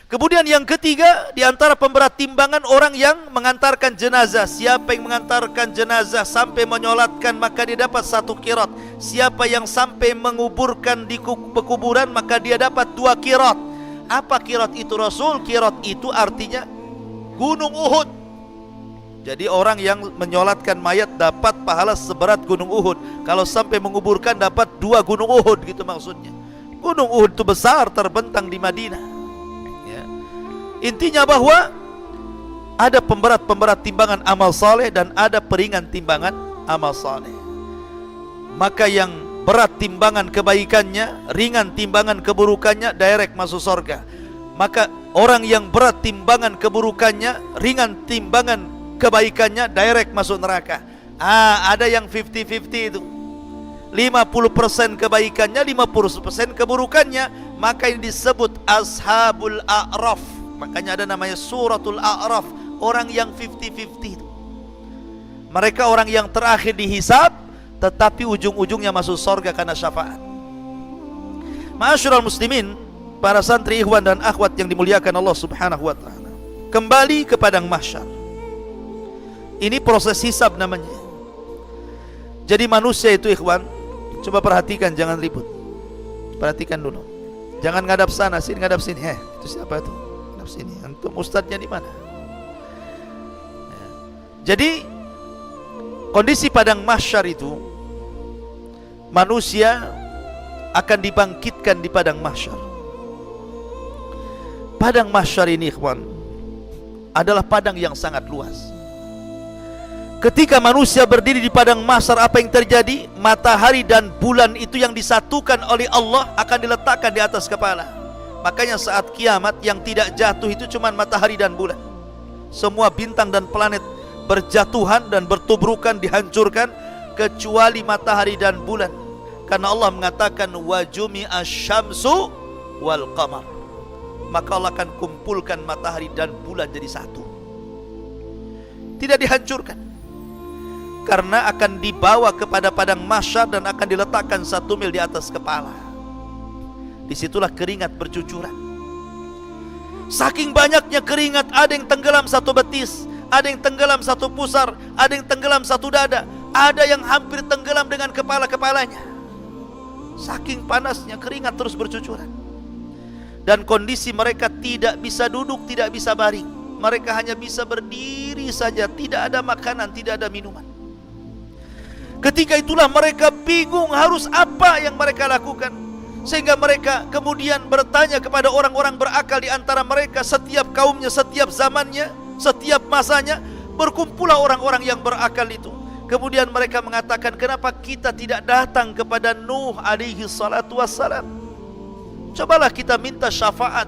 Kemudian yang ketiga, di antara pemberat timbangan orang yang mengantarkan jenazah. Siapa yang mengantarkan jenazah sampai menyolatkan, maka dia dapat 1 qirat. Siapa yang sampai menguburkan di pekuburan, maka dia dapat 2 qirat. Apa qirat itu Rasul? Qirat itu artinya gunung Uhud. Jadi orang yang menyolatkan mayat dapat pahala seberat gunung Uhud. Kalau sampai menguburkan dapat 2 gunung Uhud, gitu maksudnya. Gunung Uhud itu besar, terbentang di Madinah. Intinya bahwa ada pemberat-pemberat timbangan amal saleh dan ada peringan timbangan amal saleh. Maka yang berat timbangan kebaikannya, ringan timbangan keburukannya, direct masuk surga. Maka orang yang berat timbangan keburukannya, ringan timbangan kebaikannya, direct masuk neraka. Ada yang 50-50 itu, 50% kebaikannya, 50% keburukannya. Maka ini disebut Ashabul A'raf. Makanya ada namanya Suratul A'raf, orang yang 50-50 itu. Mereka orang yang terakhir dihisab, tetapi ujung-ujungnya masuk surga karena syafaat. Ma'asyiral muslimin, para santri, ikhwan dan akhwat yang dimuliakan Allah Subhanahu wa taala. Kembali ke padang mahsyar. Ini proses hisab namanya. Jadi manusia itu, ikhwan, coba perhatikan, jangan ribut. Perhatikan dulu. Jangan ngadap sana, sini ngadap sini. Itu siapa itu? Sini, antum ustadznya di mana? Jadi kondisi padang mahsyar itu, manusia akan dibangkitkan di padang mahsyar. Padang mahsyar ini, ikhwan, adalah padang yang sangat luas. Ketika manusia berdiri di padang mahsyar, apa yang terjadi? Matahari dan bulan itu yang disatukan oleh Allah akan diletakkan di atas kepala. Makanya saat kiamat yang tidak jatuh itu cuma matahari dan bulan. Semua bintang dan planet berjatuhan dan bertubrukan, dihancurkan, kecuali matahari dan bulan. Karena Allah mengatakan wajumi asyamsu wal qamar. Maka Allah akan kumpulkan matahari dan bulan jadi satu. Tidak dihancurkan. Karena akan dibawa kepada padang mahsyar dan akan diletakkan 1 mil di atas kepala. Disitulah keringat bercucuran. Saking banyaknya keringat, ada yang tenggelam 1 betis, ada yang tenggelam 1 pusar, ada yang tenggelam 1 dada, ada yang hampir tenggelam dengan kepala-kepalanya. Saking panasnya keringat terus bercucuran. Dan kondisi mereka tidak bisa duduk, tidak bisa baring. Mereka hanya bisa berdiri saja, tidak ada makanan, tidak ada minuman. Ketika itulah mereka bingung harus apa yang mereka lakukan. Sehingga mereka kemudian bertanya kepada orang-orang berakal di antara mereka. Setiap kaumnya, setiap zamannya, setiap masanya, berkumpullah orang-orang yang berakal itu. Kemudian mereka mengatakan, kenapa kita tidak datang kepada Nuh alaihi salatu wassalam? Cobalah kita minta syafaat.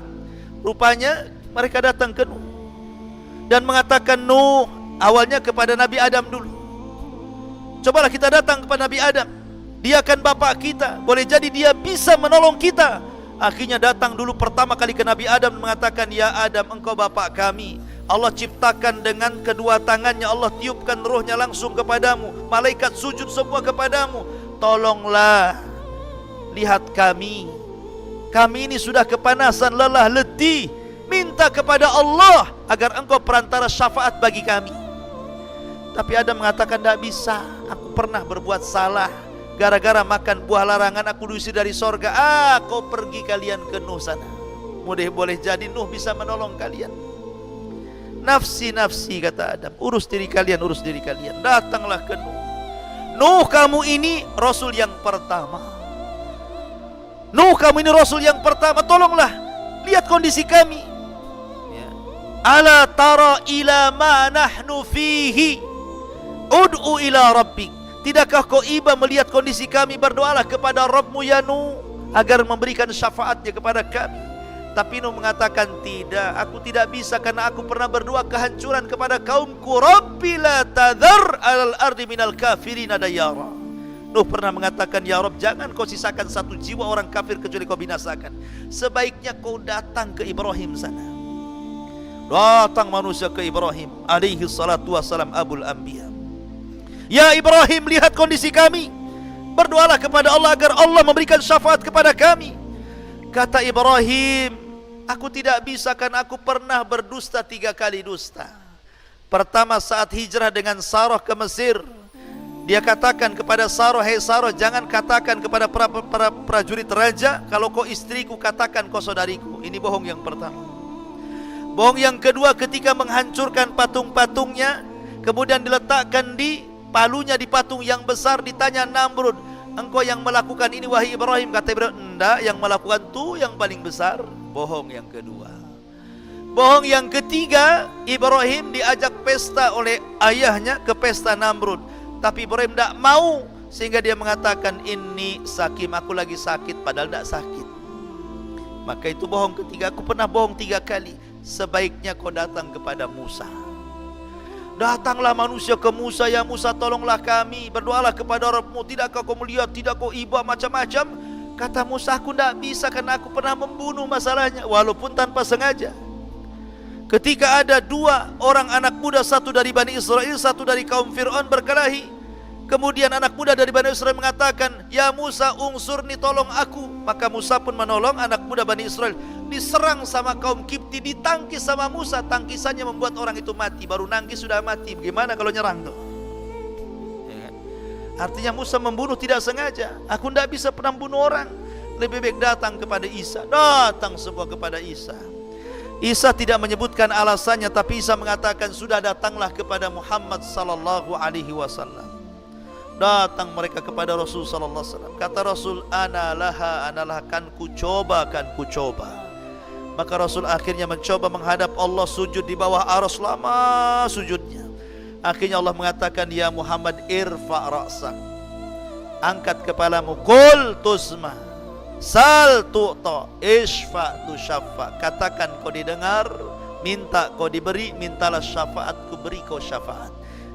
Rupanya mereka datang ke Nuh dan mengatakan, Nuh, awalnya kepada Nabi Adam dulu. Cobalah kita datang kepada Nabi Adam. Dia kan bapak kita, boleh jadi dia bisa menolong kita. Akhirnya datang dulu pertama kali ke Nabi Adam, mengatakan, ya Adam, engkau bapak kami. Allah ciptakan dengan kedua tangannya, Allah tiupkan rohnya langsung kepadamu. Malaikat sujud semua kepadamu. Tolonglah, lihat kami. Kami ini sudah kepanasan, lelah, letih. Minta kepada Allah agar engkau perantara syafaat bagi kami. Tapi Adam mengatakan, tidak bisa, aku pernah berbuat salah. Gara-gara makan buah larangan aku diusir dari sorga. Kau pergi kalian ke Nuh sana. Boleh jadi Nuh bisa menolong kalian. Nafsi-nafsi, kata Adam, urus diri kalian, urus diri kalian. Datanglah ke Nuh. Nuh, kamu ini Rasul yang pertama. Nuh, kamu ini Rasul yang pertama. Tolonglah, lihat kondisi kami. Ala tara ila ma nahnu fihi. Ud'u ila rabbik. Tidakkah kau iba melihat kondisi kami? Berdoalah kepada Rabbmu ya Nuh, agar memberikan syafaatnya kepada kami. Tapi Nuh mengatakan, tidak, aku tidak bisa, karena aku pernah berdoa kehancuran kepada kaumku. Rabbi la tadhar alal ardi minal kafirina dayara. Nuh pernah mengatakan, ya Rabb, jangan kau sisakan satu jiwa orang kafir kecuali kau binasakan. Sebaiknya kau datang ke Ibrahim sana. Datang manusia ke Ibrahim alaihi salatu wassalam, abul anbiya. Ya Ibrahim, lihat kondisi kami. Berdoalah kepada Allah agar Allah memberikan syafaat kepada kami. Kata Ibrahim, aku tidak bisa, karena aku pernah berdusta 3 kali dusta. Pertama saat hijrah dengan Sarah ke Mesir, dia katakan kepada Sarah, hei Sarah, jangan katakan kepada para prajurit raja, kalau kau istriku, katakan kau saudariku. Ini bohong yang pertama. Bohong yang kedua, ketika menghancurkan patung-patungnya, kemudian diletakkan di palunya di patung yang besar, ditanya Namrud, engkau yang melakukan ini wahai Ibrahim? Kata Ibrahim, enggak, yang melakukan itu yang paling besar. Bohong yang kedua. Bohong yang ketiga, Ibrahim diajak pesta oleh ayahnya ke pesta Namrud, tapi Ibrahim tidak mau, sehingga dia mengatakan, ini sakim, aku lagi sakit, padahal tidak sakit. Maka itu bohong ketiga. Aku pernah bohong 3 kali. Sebaiknya kau datang kepada Musa. Datanglah manusia ke Musa, ya Musa, tolonglah kami, berdoalah kepada Rabbmu. Tidakkah kau melihat, tidak kau iba, macam-macam. Kata Musa, aku tidak bisa, karena aku pernah membunuh masalahnya, walaupun tanpa sengaja. Ketika ada 2 orang anak muda, satu dari Bani Israel, satu dari kaum Fir'aun berkelahi. Kemudian anak muda dari Bani Israel mengatakan, ya Musa, ungsurni, tolong aku. Maka Musa pun menolong anak muda Bani Israel. Diserang sama kaum Kipti, ditangkis sama Musa. Tangkisannya membuat orang itu mati. Baru nangkis sudah mati, bagaimana kalau nyerang tuh? Ya kan? Artinya Musa membunuh tidak sengaja. Aku tidak bisa pernah membunuh orang. Lebih baik datang kepada Isa. Datang semua kepada Isa. Isa tidak menyebutkan alasannya, tapi Isa mengatakan, sudah datanglah kepada Muhammad sallallahu alaihi wasallam. Datang mereka kepada Rasul sallallahu alaihi wasallam. Kata Rasul, analah, kan ku coba. Maka Rasul akhirnya mencoba menghadap Allah, sujud di bawah arsy, lama sujudnya. Akhirnya Allah mengatakan, ya Muhammad, irfa' ra'sak, angkat kepalamu, qul tusma, sal tu'ta, ishfa' tu syafa', katakan kau didengar, minta kau diberi, mintalah syafaat, ku beri kau syafaat.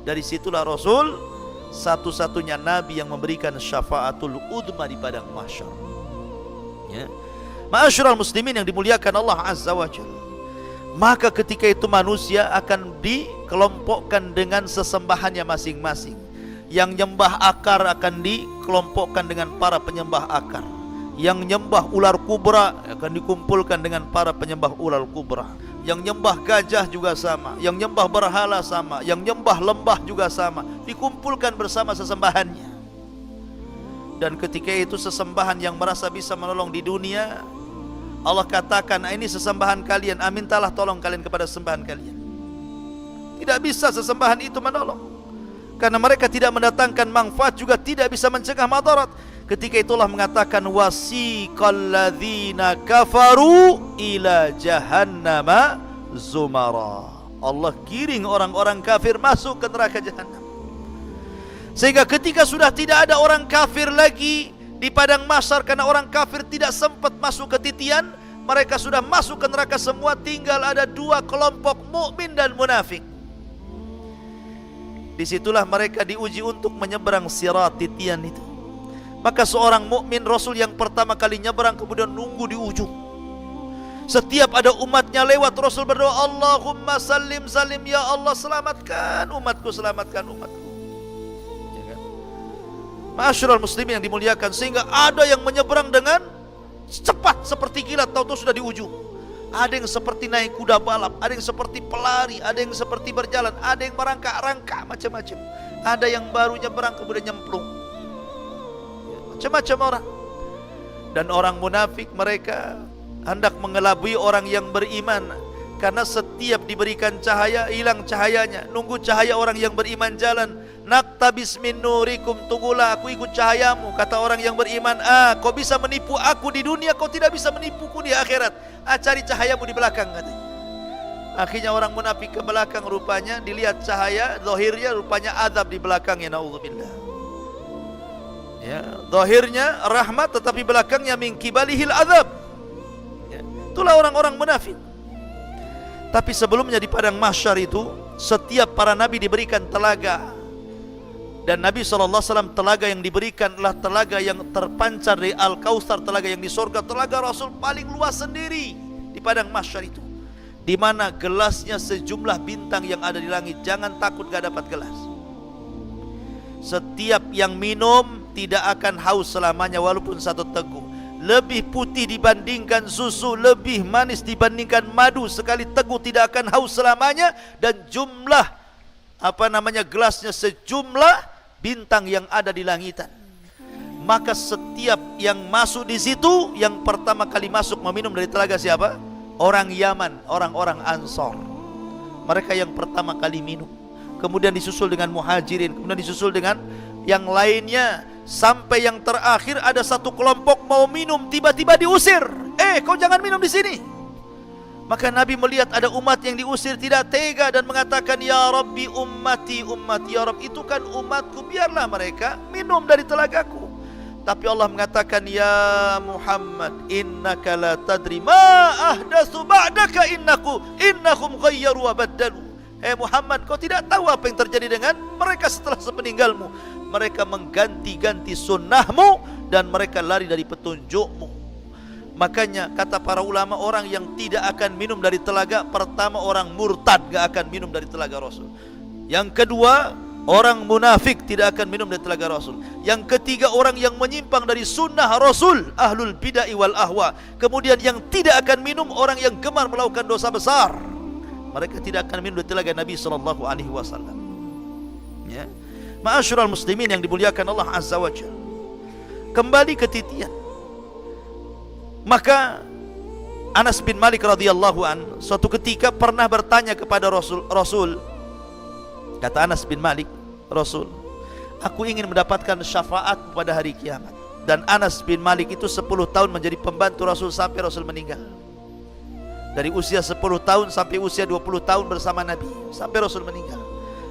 Dari situlah Rasul satu-satunya Nabi yang memberikan syafaatul udma di padang mahsyar. Ya. Ma'asyiral muslimin yang dimuliakan Allah Azza wa Jalla. Maka ketika itu manusia akan dikelompokkan dengan sesembahannya masing-masing. Yang nyembah akar akan dikelompokkan dengan para penyembah akar. Yang nyembah ular kubra akan dikumpulkan dengan para penyembah ular kubra. Yang nyembah gajah juga sama. Yang nyembah berhala sama. Yang nyembah lembah juga sama. Dikumpulkan bersama sesembahannya. Dan ketika itu sesembahan yang merasa bisa menolong di dunia, Allah katakan, ini sesembahan kalian, mintalah tolong kalian kepada sesembahan kalian. Tidak bisa sesembahan itu menolong, karena mereka tidak mendatangkan manfaat, juga tidak bisa mencegah madarat. Ketika itulah mengatakan, wasiqal ladzina kafaru ila jahannama zumara. Allah giring orang-orang kafir masuk ke neraka jahanam. Sehingga ketika sudah tidak ada orang kafir lagi di padang mahsyar, karena orang kafir tidak sempat masuk ke titian, mereka sudah masuk ke neraka semua. Tinggal ada 2 kelompok, mukmin dan munafik. Disitulah mereka diuji untuk menyeberang sirat titian itu. Maka seorang mukmin, Rasul yang pertama kali nyeberang, kemudian nunggu di ujung. Setiap ada umatnya lewat, Rasul berdoa, Allahumma salim salim, ya Allah selamatkan umatku, selamatkan umatku. Ma'asyiral muslimin yang dimuliakan, sehingga ada yang menyeberang dengan cepat seperti kilat, tahu-tahu sudah di ujung. Ada yang seperti naik kuda balap, ada yang seperti pelari, ada yang seperti berjalan, ada yang merangkak-rangkak, macam-macam. Ada yang baru nyeberang kemudian nyemplung. Macam-macam orang. Dan orang munafik, mereka hendak mengelabui orang yang beriman, karena setiap diberikan cahaya, hilang cahayanya. Nunggu cahaya orang yang beriman jalan. Naktabis min nurikum, tunggulah aku ikut cahayamu. Kata orang yang beriman, kau bisa menipu aku di dunia, kau tidak bisa menipuku di akhirat. Cari cahayamu di belakang, katanya. Akhirnya orang munafik ke belakang, rupanya dilihat cahaya, zahirnya rupanya azab di belakangnya, naudzubillah. Ya, zahirnya rahmat, tetapi belakangnya min kibalihil azab. Ya, itulah orang-orang munafik. Tapi sebelumnya di padang mahsyar itu, setiap para nabi diberikan telaga. Dan Nabi SAW, telaga yang diberikan adalah telaga yang terpancar dari Al-Kautsar, telaga yang di sorga. Telaga Rasul paling luas sendiri di padang mahsyar itu, di mana gelasnya sejumlah bintang yang ada di langit. Jangan takut gak dapat gelas. Setiap yang minum tidak akan haus selamanya walaupun satu teguk. Lebih putih dibandingkan susu, lebih manis dibandingkan madu. Sekali teguk tidak akan haus selamanya. Dan jumlah gelasnya sejumlah bintang yang ada di langitan. Maka setiap yang masuk di situ, yang pertama kali masuk meminum dari telaga siapa? Orang Yaman, orang-orang Ansor. Mereka yang pertama kali minum. Kemudian disusul dengan Muhajirin, kemudian disusul dengan yang lainnya, sampai yang terakhir ada satu kelompok mau minum, tiba-tiba diusir. Kau jangan minum di sini. Maka Nabi melihat ada umat yang diusir, tidak tega dan mengatakan, ya Rabbi ummati ummati, ya Rabb, itu kan umatku, biarlah mereka minum dari telagaku. Tapi Allah mengatakan, ya Muhammad, innaka la tadri ma ahdatsu ba'daka, innahum ghayyaru wa baddalu. Muhammad, kau tidak tahu apa yang terjadi dengan mereka setelah sepeninggalmu. Mereka mengganti-ganti sunnahmu dan mereka lari dari petunjukmu. Makanya kata para ulama, orang yang tidak akan minum dari telaga, pertama orang murtad, gak akan minum dari telaga Rasul. Yang kedua, orang munafik tidak akan minum dari telaga Rasul. Yang ketiga, orang yang menyimpang dari sunnah Rasul, ahlul bid'ah wal ahwa. Kemudian yang tidak akan minum, orang yang gemar melakukan dosa besar. Mereka tidak akan minum dari telaga Nabi SAW. Ya. Ma'asyiral muslimin yang dimuliakan Allah Azza wa Jalla. Kembali ke titian. Maka Anas bin Malik radhiyallahu an suatu ketika pernah bertanya kepada Rasul. Kata Anas bin Malik, Rasul, aku ingin mendapatkan syafaat pada hari kiamat. Dan Anas bin Malik itu 10 tahun menjadi pembantu Rasul sampai Rasul meninggal. Dari usia 10 tahun sampai usia 20 tahun bersama Nabi, sampai Rasul meninggal.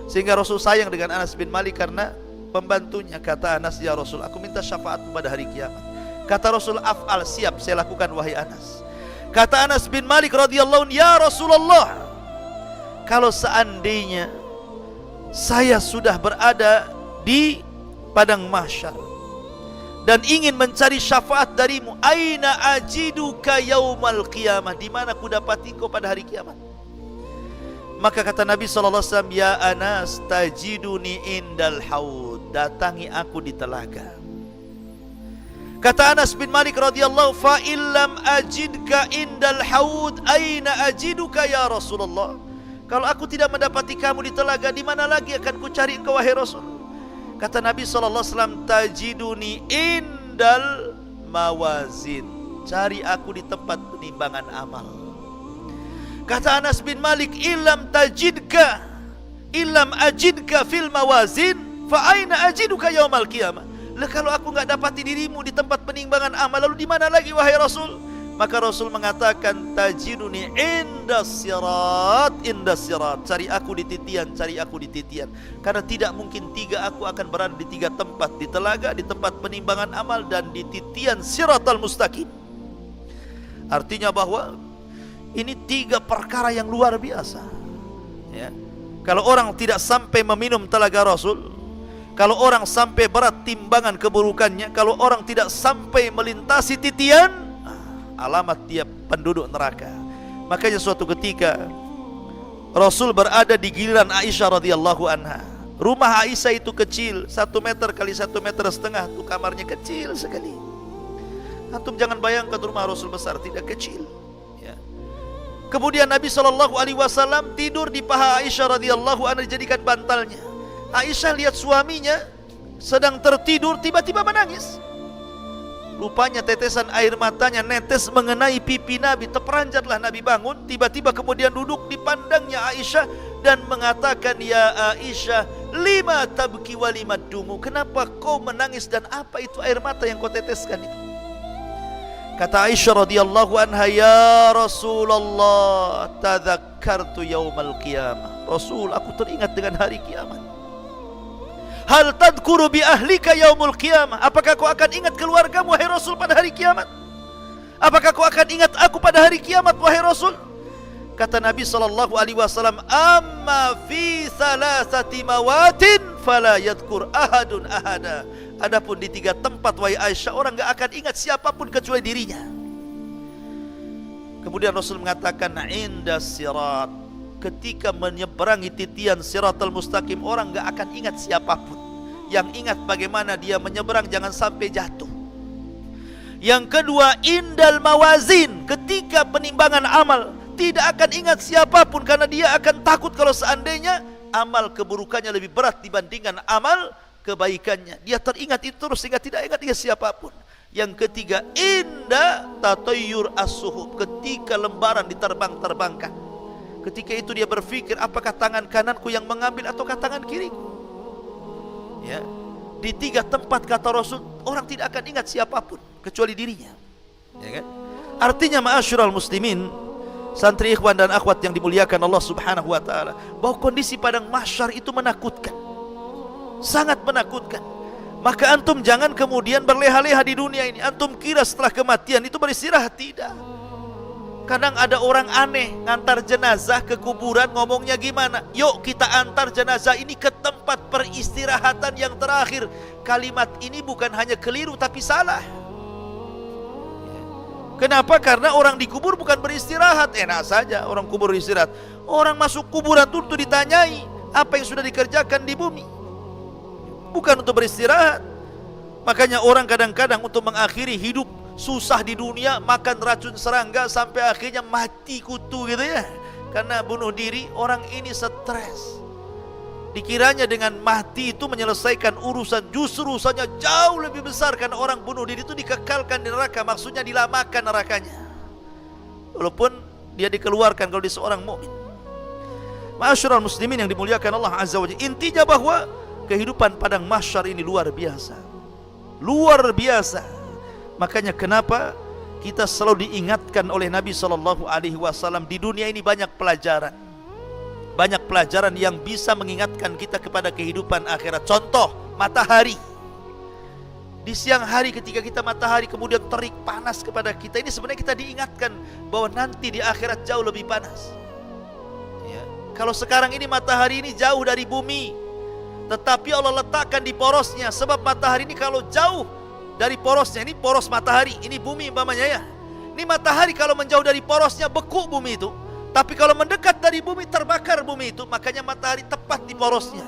Sehingga Rasul sayang dengan Anas bin Malik karena pembantunya. Kata Anas, ya Rasul, aku minta syafaat pada hari kiamat. Kata Rasul, af'al, siap, saya lakukan wahai Anas. Kata Anas bin Malik radhiyallahu anhu, ya Rasulullah, kalau seandainya saya sudah berada di padang mahsyar dan ingin mencari syafaat darimu, aina ajiduka yaumal qiyamah, di mana ku dapati kau pada hari kiamat? Maka kata Nabi SAW, ya Anas, tajiduni indal haud, datangi aku di telaga. Kata Anas bin Malik radhiyallahu, fa illam ajidka indal haud aina ajiduka ya Rasulullah. Kalau aku tidak mendapati kamu di telaga, di mana lagi akan ku cari engkau wahai Rasul? Kata Nabi SAW, tajiduni indal mawazin, cari aku di tempat penimbangan amal. Kata Anas bin Malik, illam ajidka fil mawazin fa aina ajiduka yaumal qiyamah. Lah kalau aku enggak dapati dirimu di tempat penimbangan amal, lalu di mana lagi wahai Rasul? Maka Rasul mengatakan, tajiduni indas sirat, cari aku di titian, cari aku di titian. Karena tidak mungkin tiga aku akan berada di tiga tempat, di telaga, di tempat penimbangan amal, dan di titian siratal mustaqim. Artinya bahwa ini tiga perkara yang luar biasa. Ya. Kalau orang tidak sampai meminum telaga Rasul, kalau orang sampai berat timbangan keburukannya, kalau orang tidak sampai melintasi titian, alamat dia penduduk neraka. Makanya suatu ketika Rasul berada di giliran Aisyah radhiyallahu anha. Rumah Aisyah itu kecil, 1 meter kali 1,5 meter, tuh kamarnya kecil sekali. Antum jangan bayangkan rumah Rasul besar, tidak kecil. Ya. Kemudian Nabi SAW tidur di paha Aisyah radhiyallahu anha, dijadikan bantalnya. Aisyah lihat suaminya sedang tertidur, tiba-tiba menangis. Rupanya tetesan air matanya netes mengenai pipi Nabi. Terperanjatlah Nabi bangun. Tiba-tiba kemudian duduk di pandangnya Aisyah dan mengatakan, ya Aisyah, lima tabki wa lima dumu, kenapa kau menangis dan apa itu air mata yang kau teteskan itu? Kata Aisyah radhiyallahu anha, ya Rasulullah, tadzakartu yaumal qiyamah. Rasul, aku teringat dengan hari kiamat. Hal tadkuru bi ahlika yaumul qiyamah, apakah kau akan ingat keluargamu wahai Rasul pada hari kiamat? Apakah kau akan ingat aku pada hari kiamat wahai Rasul? Kata Nabi SAW, amma fi thalathati mawatin fala yadhkur ahadun ahada. Adapun di 3 tempat wahai Aisyah, orang enggak akan ingat siapapun kecuali dirinya. Kemudian Rasul mengatakan inda sirat, ketika menyeberangi titian siratal mustaqim, orang enggak akan ingat siapapun. Yang ingat bagaimana dia menyeberang, jangan sampai jatuh. Yang kedua, indal mawazin, ketika penimbangan amal, tidak akan ingat siapapun karena dia akan takut kalau seandainya amal keburukannya lebih berat dibandingkan amal kebaikannya. Dia teringat itu terus sehingga tidak ingat siapapun. Yang ketiga, inda tatayyur as-suhub, ketika lembaran diterbang-terbangkan. Ketika itu dia berpikir, apakah tangan kananku yang mengambil ataukah tangan kiriku? Ya. Di 3 tempat kata Rasul, orang tidak akan ingat siapapun kecuali dirinya. Ya kan? Artinya ma'asyiral muslimin, santri ikhwan dan akhwat yang dimuliakan Allah Subhanahu wa taala, bahwa kondisi padang mahsyar itu menakutkan. Sangat menakutkan. Maka antum jangan kemudian berleha-leha di dunia ini. Antum kira setelah kematian itu beristirahat, tidak. Kadang ada orang aneh ngantar jenazah ke kuburan, ngomongnya gimana? Yuk kita antar jenazah ini ke tempat peristirahatan yang terakhir. Kalimat ini bukan hanya keliru tapi salah. Kenapa? Karena orang di kubur bukan beristirahat. Enak saja orang kubur istirahat. Orang masuk kuburan itu ditanyai apa yang sudah dikerjakan di bumi, bukan untuk beristirahat. Makanya orang kadang-kadang untuk mengakhiri hidup susah di dunia, makan racun serangga sampai akhirnya mati kutu gitu ya. Karena bunuh diri, orang ini stres. Dikiranya dengan mati itu menyelesaikan urusan, justru urusannya jauh lebih besar. Karena orang bunuh diri itu dikekalkan di neraka, maksudnya dilamakan nerakanya. Walaupun dia dikeluarkan kalau dia seorang mukmin. Ma'asyiral muslimin yang dimuliakan Allah Azza wa Jalla, intinya bahwa kehidupan padang mahsyar ini luar biasa. Luar biasa. Makanya kenapa kita selalu diingatkan oleh Nabi SAW, di dunia ini banyak pelajaran. Banyak pelajaran yang bisa mengingatkan kita kepada kehidupan akhirat. Contoh, matahari. Di siang hari ketika kita matahari kemudian terik panas kepada kita, ini sebenarnya kita diingatkan bahwa nanti di akhirat jauh lebih panas. Ya. Kalau sekarang ini matahari ini jauh dari bumi, tetapi Allah letakkan di porosnya. Sebab matahari ini kalau jauh dari porosnya, ini poros matahari, ini bumi umpamanya ya. Ini matahari kalau menjauh dari porosnya beku bumi itu. Tapi kalau mendekat dari bumi terbakar bumi itu. Makanya matahari tepat di porosnya.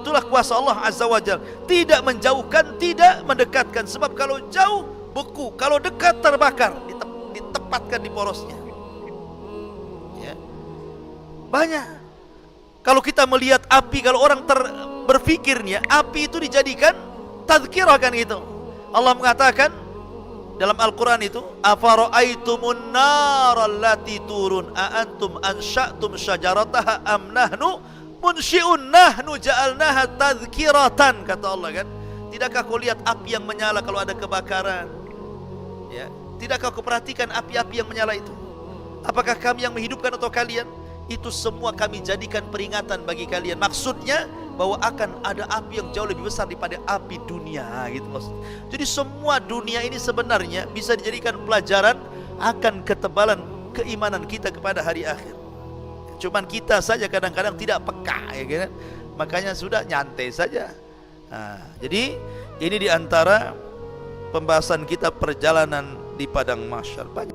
Itulah kuasa Allah Azza wa Jalla. Tidak menjauhkan, tidak mendekatkan. Sebab kalau jauh beku, kalau dekat terbakar. Ditempatkan di porosnya. Ya. Banyak. Kalau kita melihat api, kalau orang berpikirnya api itu dijadikan tazkirah kan gitu. Allah mengatakan dalam Al-Quran itu, afara'aitumun nara allati turun a antum ansha'tum syajarataha am nahnu munsyi'un nahnu ja'alnaha tazkiratan, kata Allah kan. Tidakkah kau lihat api yang menyala kalau ada kebakaran? Ya, tidakkah kau perhatikan api-api yang menyala itu? Apakah kami yang menghidupkan atau kalian? Itu semua kami jadikan peringatan bagi kalian. Maksudnya bahwa akan ada api yang jauh lebih besar daripada api dunia, gitu maksudnya. Jadi semua dunia ini sebenarnya bisa dijadikan pelajaran akan ketebalan keimanan kita kepada hari akhir. Cuman kita saja kadang-kadang tidak peka, ya kan? Makanya sudah nyantai saja. Nah, jadi ini diantara pembahasan kita perjalanan di padang mahsyar.